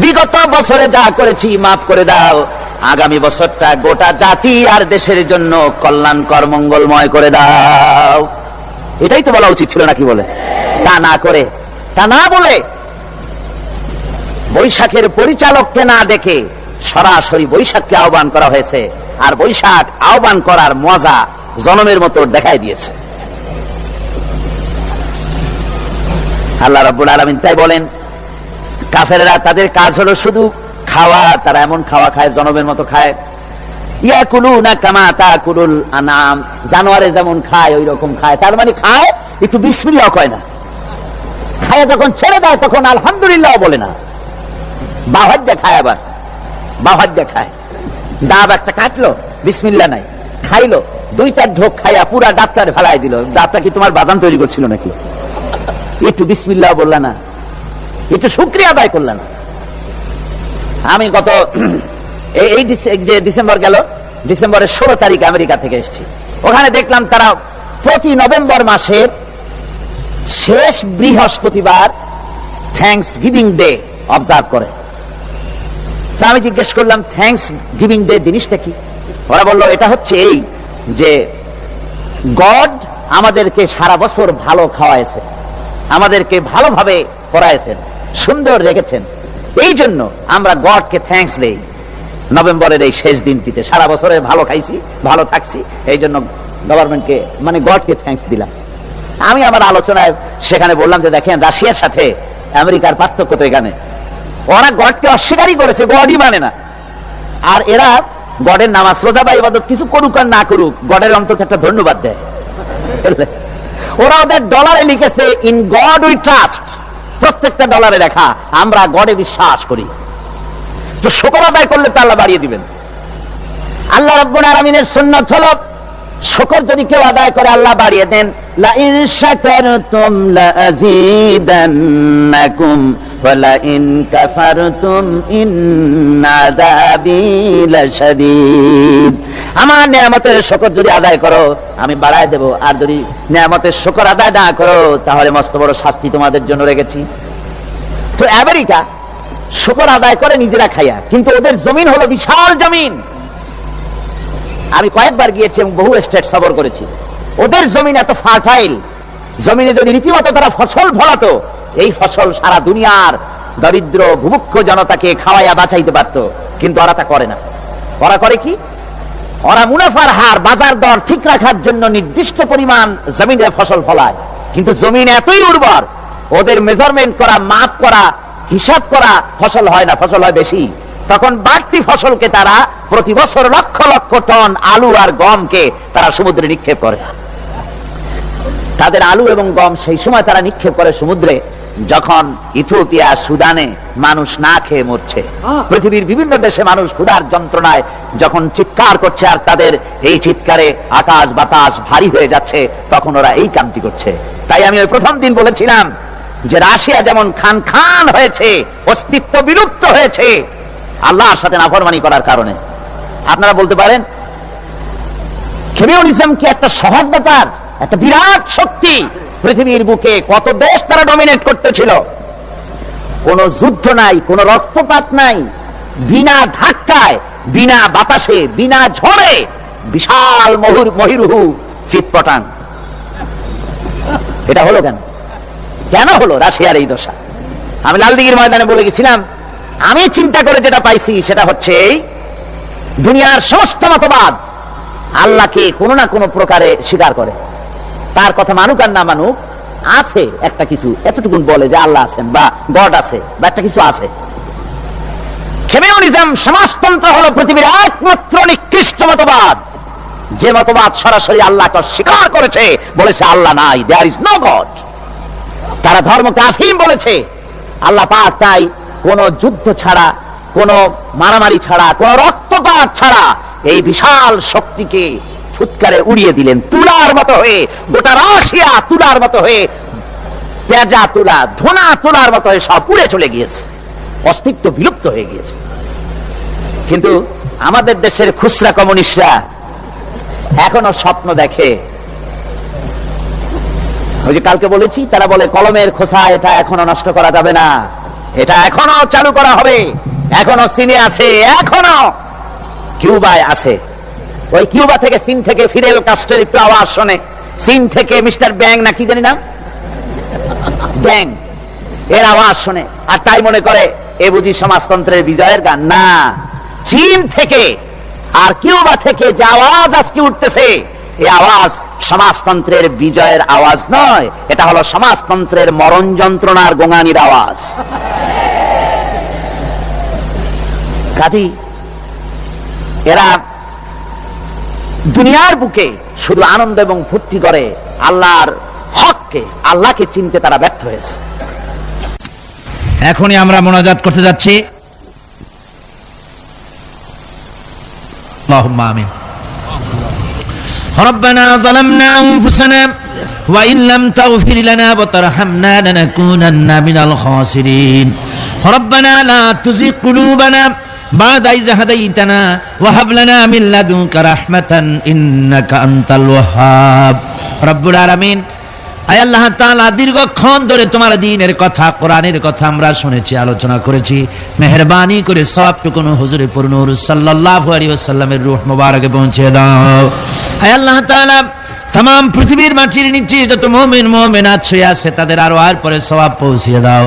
বিগত বছরে যা করেছি মাফ করে দাও, আগামী বছরটা গোটা জাতি আর দেশের জন্য কল্যাণকর মঙ্গলময় করে দাও। এটাই তো বলা উচিত ছিল নাকি? বলে তা না করে, তা না বলে, বৈশাখের পরিচালককে না দেখে সরাসরি বৈশাখকে আহ্বান করা হয়েছে। আর বৈশাখ আহ্বান করার মজা জনমের মতো দেখাই দিয়েছে আল্লাহ রাব্বুল আলামিন। তাই বলেন, কাফেররা তাদের কাজ হলো শুধু খাওয়া, তারা এমন খাওয়া খায়, জনমের মতো খায়। ইয়াকুলুনা কামা তাকুলুল আনাম, জানোয়ারে যেমন খায় ওই রকম খায়। তার মানে খায়, একটু বিসমিল্লাহ কয় না, খায় যখন ছেড়ে দেয় তখন আলহামদুলিল্লাহ বলে না, বাহাজ্জা খায়, আবার বাহাজ্জা খায়। ডাব একটা কাটলো, বিসমিল্লাহ নাই, খাইলো, 2-4 ঢোক খাইয়া পুরা ডাবটা ফেলাই দিল। ডাবটা কি তোমার বাদাম তৈরি করছিল নাকি? একটু বিসমিল্লাহ বললা না, একটু শুকরিয়া আদায় করলা না। আমি গত এই যে ডিসেম্বর গেল, ডিসেম্বরের 16 তারিখে আমেরিকা থেকে এসেছি। ওখানে দেখলাম তারা প্রতি নভেম্বর মাসের শেষ বৃহস্পতিবার থ্যাঙ্কস গিভিং ডে অবজার্ভ করে। আমি জিজ্ঞেস করলাম, থ্যাঙ্কস গিভিং ডে জিনিসটা কি? ওরা বললো, এটা হচ্ছে এই যে গড আমাদেরকে সারা বছর ভালো খাওয়াইছে, আমাদেরকে ভালোভাবে পড়াইছেন, সুন্দর রেখেছেন, এই জন্য আমরা গডকে থ্যাঙ্কস দেই নভেম্বরের এই শেষ দিনটিতে। সারা বছরে ভালো খাইছি, ভালো থাকছি, এই জন্য গভর্নমেন্টকে, মানে গডকে থ্যাঙ্কস দিলাম। আমি আমার আলোচনায় সেখানে বললাম যে দেখেন, রাশিয়ার সাথে আমেরিকার পার্থক্য তো এখানে। ওরা গডকে অস্বীকারই করেছে, গডই মানে না। আর এরা গডের নামাজ রোজা বা ইবাদত কিছু করুক আর না করুক, গডের অন্তত একটা ধন্যবাদ দেয়। ওরা ওদের ডলারে লিখেছে ইন গড উই ট্রাস্ট, প্রত্যেকটা ডলারে লেখা আমরা গডে বিশ্বাস করি। তো শুকর আদায় করলে তো আল্লাহ বাড়িয়ে দিবেন। আল্লাহ রাব্বুল আলামিনের সুন্নাত হলো শুকর যদি কেউ আদায় করে আল্লাহ বাড়িয়ে দেন। লা ইন শাকারতুম লা আযীদান্নাকুম ওয়া লা ইন কাফারতুম ইন্না আযাবি লাশাদীদ। আমার নিয়ামতের শুকর যদি আদায় করো আমি বাড়ায় দেব, আর যদি নিয়ামতের শুকর আদায় না করো তাহলে মস্ত বড় শাস্তি তোমাদের জন্য রেখেছি। তো আমেরিকা শুকর আদায় করে নিজেরা খাইয়া, কিন্তু ওদের জমিন হলো বিশাল জমিন। আমি কয়েকবার গিয়েছি এবং বহু স্টেট সফর করেছি। ওদের জমিন এত ফার্টাইল, জমিনে যদি রীতিমতো তারা ফসল ফলাতো, এই ফসল সারা দুনিয়ার দরিদ্র ভূমুখ্য জনতাকে খাওয়াইয়া বাঁচাইতে পারত। কিন্তু ওরা তা করে না। ওরা করে কি? ওরা মুনাফার হার, বাজার দর ঠিক রাখার জন্য নির্দিষ্ট পরিমাণ জমিনে ফসল ফলায়, কিন্তু জমিন এতই উর্বর ওদের মেজারমেন্ট করা, মাপ করা, হিসাব করা ফসল হয় না, ফসল হয় বেশি। তখন বাড়তি ফসলকে তারা প্রতি বছর লক্ষ লক্ষ টন আলু আর গমকে তারা সমুদ্রে নিক্ষেপ করে। তাদের আলু এবং গম সেই সময় তারা নিক্ষেপ করে সমুদ্রে যখন ইথিওপিয়া, সুদানে মানুষ না খেয়ে মরছে। পৃথিবীর বিভিন্ন দেশে মানুষ ক্ষুধার যন্ত্রণায় যখন চিৎকার করছে, আর তাদের এই চিৎকারে আকাশ বাতাস ভারী হয়ে যাচ্ছে, তখন ওরা এই কামটি করছে। তাই আমি ওই প্রথম দিন বলেছিলাম যে রাশিয়া যেমন খান খান হয়েছে, অস্তিত্ব বিলুপ্ত হয়েছে আল্লাহর সাথে নাফরমানি করার কারণে। আপনারা বলতে পারেন কমিউনিজম কি একটা সহজ ব্যাপার? একটা বিরাট শক্তি পৃথিবীর বুকে, কত দেশ তারা ডমিনেট করতেছিল। কোন যুদ্ধ নাই, কোন রক্তপাত নাই, বিনা ধাক্কায়, বিনা বাতাসে, বিনা ঝড়ে বিশাল মহিরুহু চিৎপটান। এটা হলো কেন? কেন হলো রাশিয়ার এই দশা? আমি লালদিঘির ময়দানে বলে গেছিলাম, আমি চিন্তা করে যেটা পাইছি সেটা হচ্ছে এই দুনিয়ার সমস্ত মতবাদ আল্লাহকে কোনো না কোনো প্রকারে স্বীকার করে। তার কথা মানুক আর না মানুক, আছে একটা কিছু, এতটুকু বলে যে আল্লাহ আছেন বা গড আছে বা একটা কিছু আছে। কমিউনিজম, সমাজতন্ত্র হলো পৃথিবীর একমাত্র নিকৃষ্ট মতবাদ, যে মতবাদ সরাসরি আল্লাহকে স্বীকার করেছে, বলেছে আল্লাহ নাই, দেয়ার ইজ নো গড। তারা ধর্মকে আফিম বলেছে। আল্লাহ পাক তাই কোন যুদ্ধ ছাড়া, কোন মারামারি ছাড়া, কোন রক্তপাত ছাড়া এই বিশাল শক্তিকে ফুৎকারে উড়িয়ে দিলেন। তুলার মতো হয়ে গোটা রাশিয়া তুলার মতো হয়ে, পেঁজা তুলা, ধোনা তুলার মতো হয়ে সব উড়ে চলে গিয়েছে, অস্তিত্ব বিলুপ্ত হয়ে গিয়েছে। কিন্তু আমাদের দেশের খুচরা কমিউনিস্টরা এখনো স্বপ্ন দেখে। ওই যে কালকে বলেছি, তারা বলে কলমের খোসা এটা এখনো নষ্ট করা যাবে না, এটা এখনো চালু করা হবে। এখনো চীনে আছে, এখনো কিউবায় আছে। ওই কিউবা থেকে, চীন থেকে ফিদেল কাস্ট্রোর একটু আওয়াজ শোনে, চীন থেকে মিস্টার ব্যাং না কি জানি নাম, ব্যাং, এর আওয়াজ শোনে আর তাই মনে করে এ বুঝি সমাজতন্ত্রের বিজয়ের গান। না, চীন থেকে আর কিউবা থেকে যে আওয়াজ আজকে উঠতেছে, এই আওয়াজ সমাজতন্ত্রের বিজয়ের আওয়াজ নয়, এটা হলো সমাজতন্ত্রের মরণ যন্ত্রণার গোঙানির আওয়াজ। কাজী এরা দুনিয়ার বুকে শুধু আনন্দ এবং ফুর্তি করে, আল্লাহর হককে, আল্লাহকে চিনতে তারা ব্যর্থ হয়েছে। এখনই আমরা মোনাজাত করতে যাচ্ছি। আল্লাহুম্মা আমিন। রব্বানা যালামনা আনফুসানা ওয়া ইন লাম তাগফির লানা ওয়া তারহামনা লানাকুনান্না মিনাল খাসিরিন। রব্বানা লা তুযিগ কুলুবানা বা'দা ইয হাদাইতানা ওয়া হাব লানা মিন লাদুনকা রাহমাতান ইন্নাকা আনতাল ওয়াহ্হাব। রব্বুল আলামিন, আয় আল্লাহ তাআলা, দীর্ঘক্ষণ ধরে তোমার দ্বীনের কথা, কোরআনের কথা আমরা শুনেছি, আলোচনা করেছি। মেহেরবানি করে সওয়াবটুকু হুজুরে পুরনূর সাল্লাল্লাহু আলাইহি ওয়াসাল্লামের রূহ মুবারকে পৌঁছে দাও। আয় আল্লাহ তাআলা, तमाम पृथ्वीर माटिर नीचे যত মুমিন মুমিনাত শুয়ে আছে তাদের আরো আর পরে সওয়াব পৌঁছিয়ে দাও।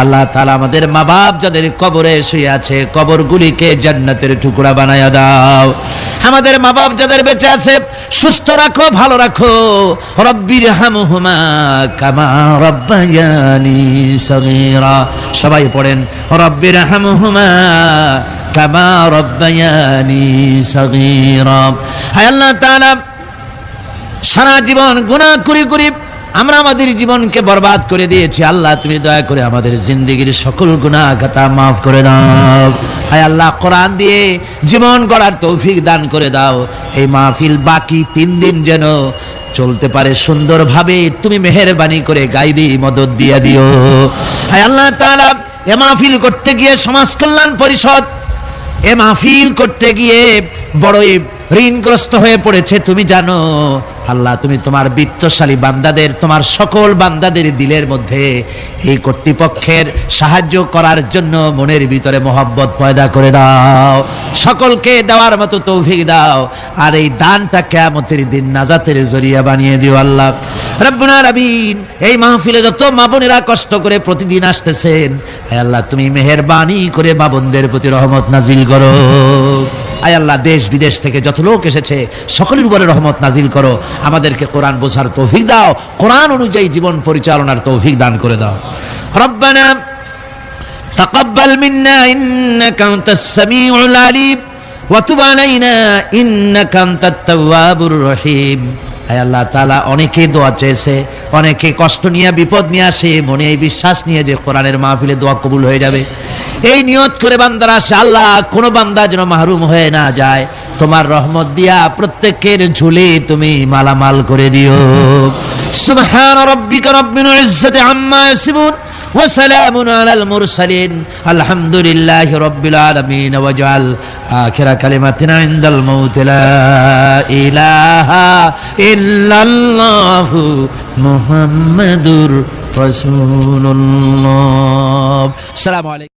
আল্লাহ তাআলা আমাদের মা বাপ যাদের কবরে শুয়ে আছে কবরগুলিকে জান্নাতের টুকরা বানায়া দাও। আমাদের মা বাপ যাদের বেঁচে আছে সুস্থ রাখো, ভালো রাখো। রব্বিরহামহুমা কামা রাব্বায়ানি সগীরা। সবাই পড়েন রব্বিরহামহুমা কামা রাব্বায়ানি সগীরা। হায় আল্লাহ তাআলা, সারা জীবন গুনাহ করে করে আমরা আমাদের জীবনকে বরবাদ করে দিয়েছি। আল্লাহ তুমি দয়া করে আমাদের জিন্দেগির সকল গুনাহ খাতা মাফ করে দাও। হায় আল্লাহ, কোরআন দিয়ে জীবন গড়ার তৌফিক দান করে দাও। এই মাহফিল বাকি 3 দিন যেন চলতে পারে সুন্দরভাবে, তুমি মেহেরবানি করে গাইবি মদদ দিয়ে দিও। হায় আল্লাহ তাআলা, এ মাহফিল করতে গিয়ে সমাজ কল্যাণ পরিষদ এ মাহফিল করতে গিয়ে বড়ই ঋণগ্রস্ত হয়ে পড়েছে। তুমি জানো আল্লাহ, তুমি তোমার বিত্তশালী বান্দাদের, তোমার সকল বান্দাদের দিলের মধ্যে এই কর্তৃপক্ষের সাহায্য করার জন্য মনের ভিতরে মহব্বত পয়দা করে দাও, সকলকে দেওয়ার মতো তৌফিক দাও। আর এই দানটা কিয়ামতের দিন নাজাতের জরিয়া বানিয়ে দিও আল্লাহ রব্বুল আলামিন। এই মাহফিলে যত মা বোনেরা কষ্ট করে প্রতিদিন আসতেছেন, আয় আল্লাহ তুমি মেহেরবানি করে মা বোনদের প্রতি রহমত নাজিল করো। আয় আল্লাহ, দেশ বিদেশ থেকে যত লোক এসেছে সকলের উপরে রহমত নাজিল করো। আমাদেরকে কোরআন বোঝার তৌফিক দাও, কোরআন অনুযায়ী জীবন পরিচালনার তৌফিক দান করে দাও। রব্বানা তাকাব্বাল মিন্না ইন্নাকা আনতাস সামিউল আলিম ওয়া তুব আলাইনা ইন্নাকা আনতাত তাওয়াবুর রহিম। আয় আল্লাহ তাআলা, অনেকে দোয়া চেয়েছে, অনেকে কষ্ট নিয়ে বিপদ নিয়ে আসে, মনে এই বিশ্বাস নিয়ে যে কোরআনের মাহফিলে দোয়া কবুল হয়ে যাবে, এই নিয়ত করে বান্দারা আসে। আল্লাহ, কোন বান্দা যেন মাহরুম হয়ে না যায়, তোমার রহমত দিয়া প্রত্যেকের ঝুলি তুমি মালামাল করে দিও। সুবহান রাব্বিকা রাব্বিল ইজ্জাতি আম্মা ইয়াসিফুন ওয়া সালামুন আলাল মুরসালিন আলহামদুলিল্লাহি রাব্বিল আলামিন। ওয়াজআল আখিরা কালিমাতিনা ইনদাল মাউত লা ইলাহা ইল্লাল্লাহু মুহাম্মাদুর রাসূলুল্লাহ। আসসালামু আলাইকুম।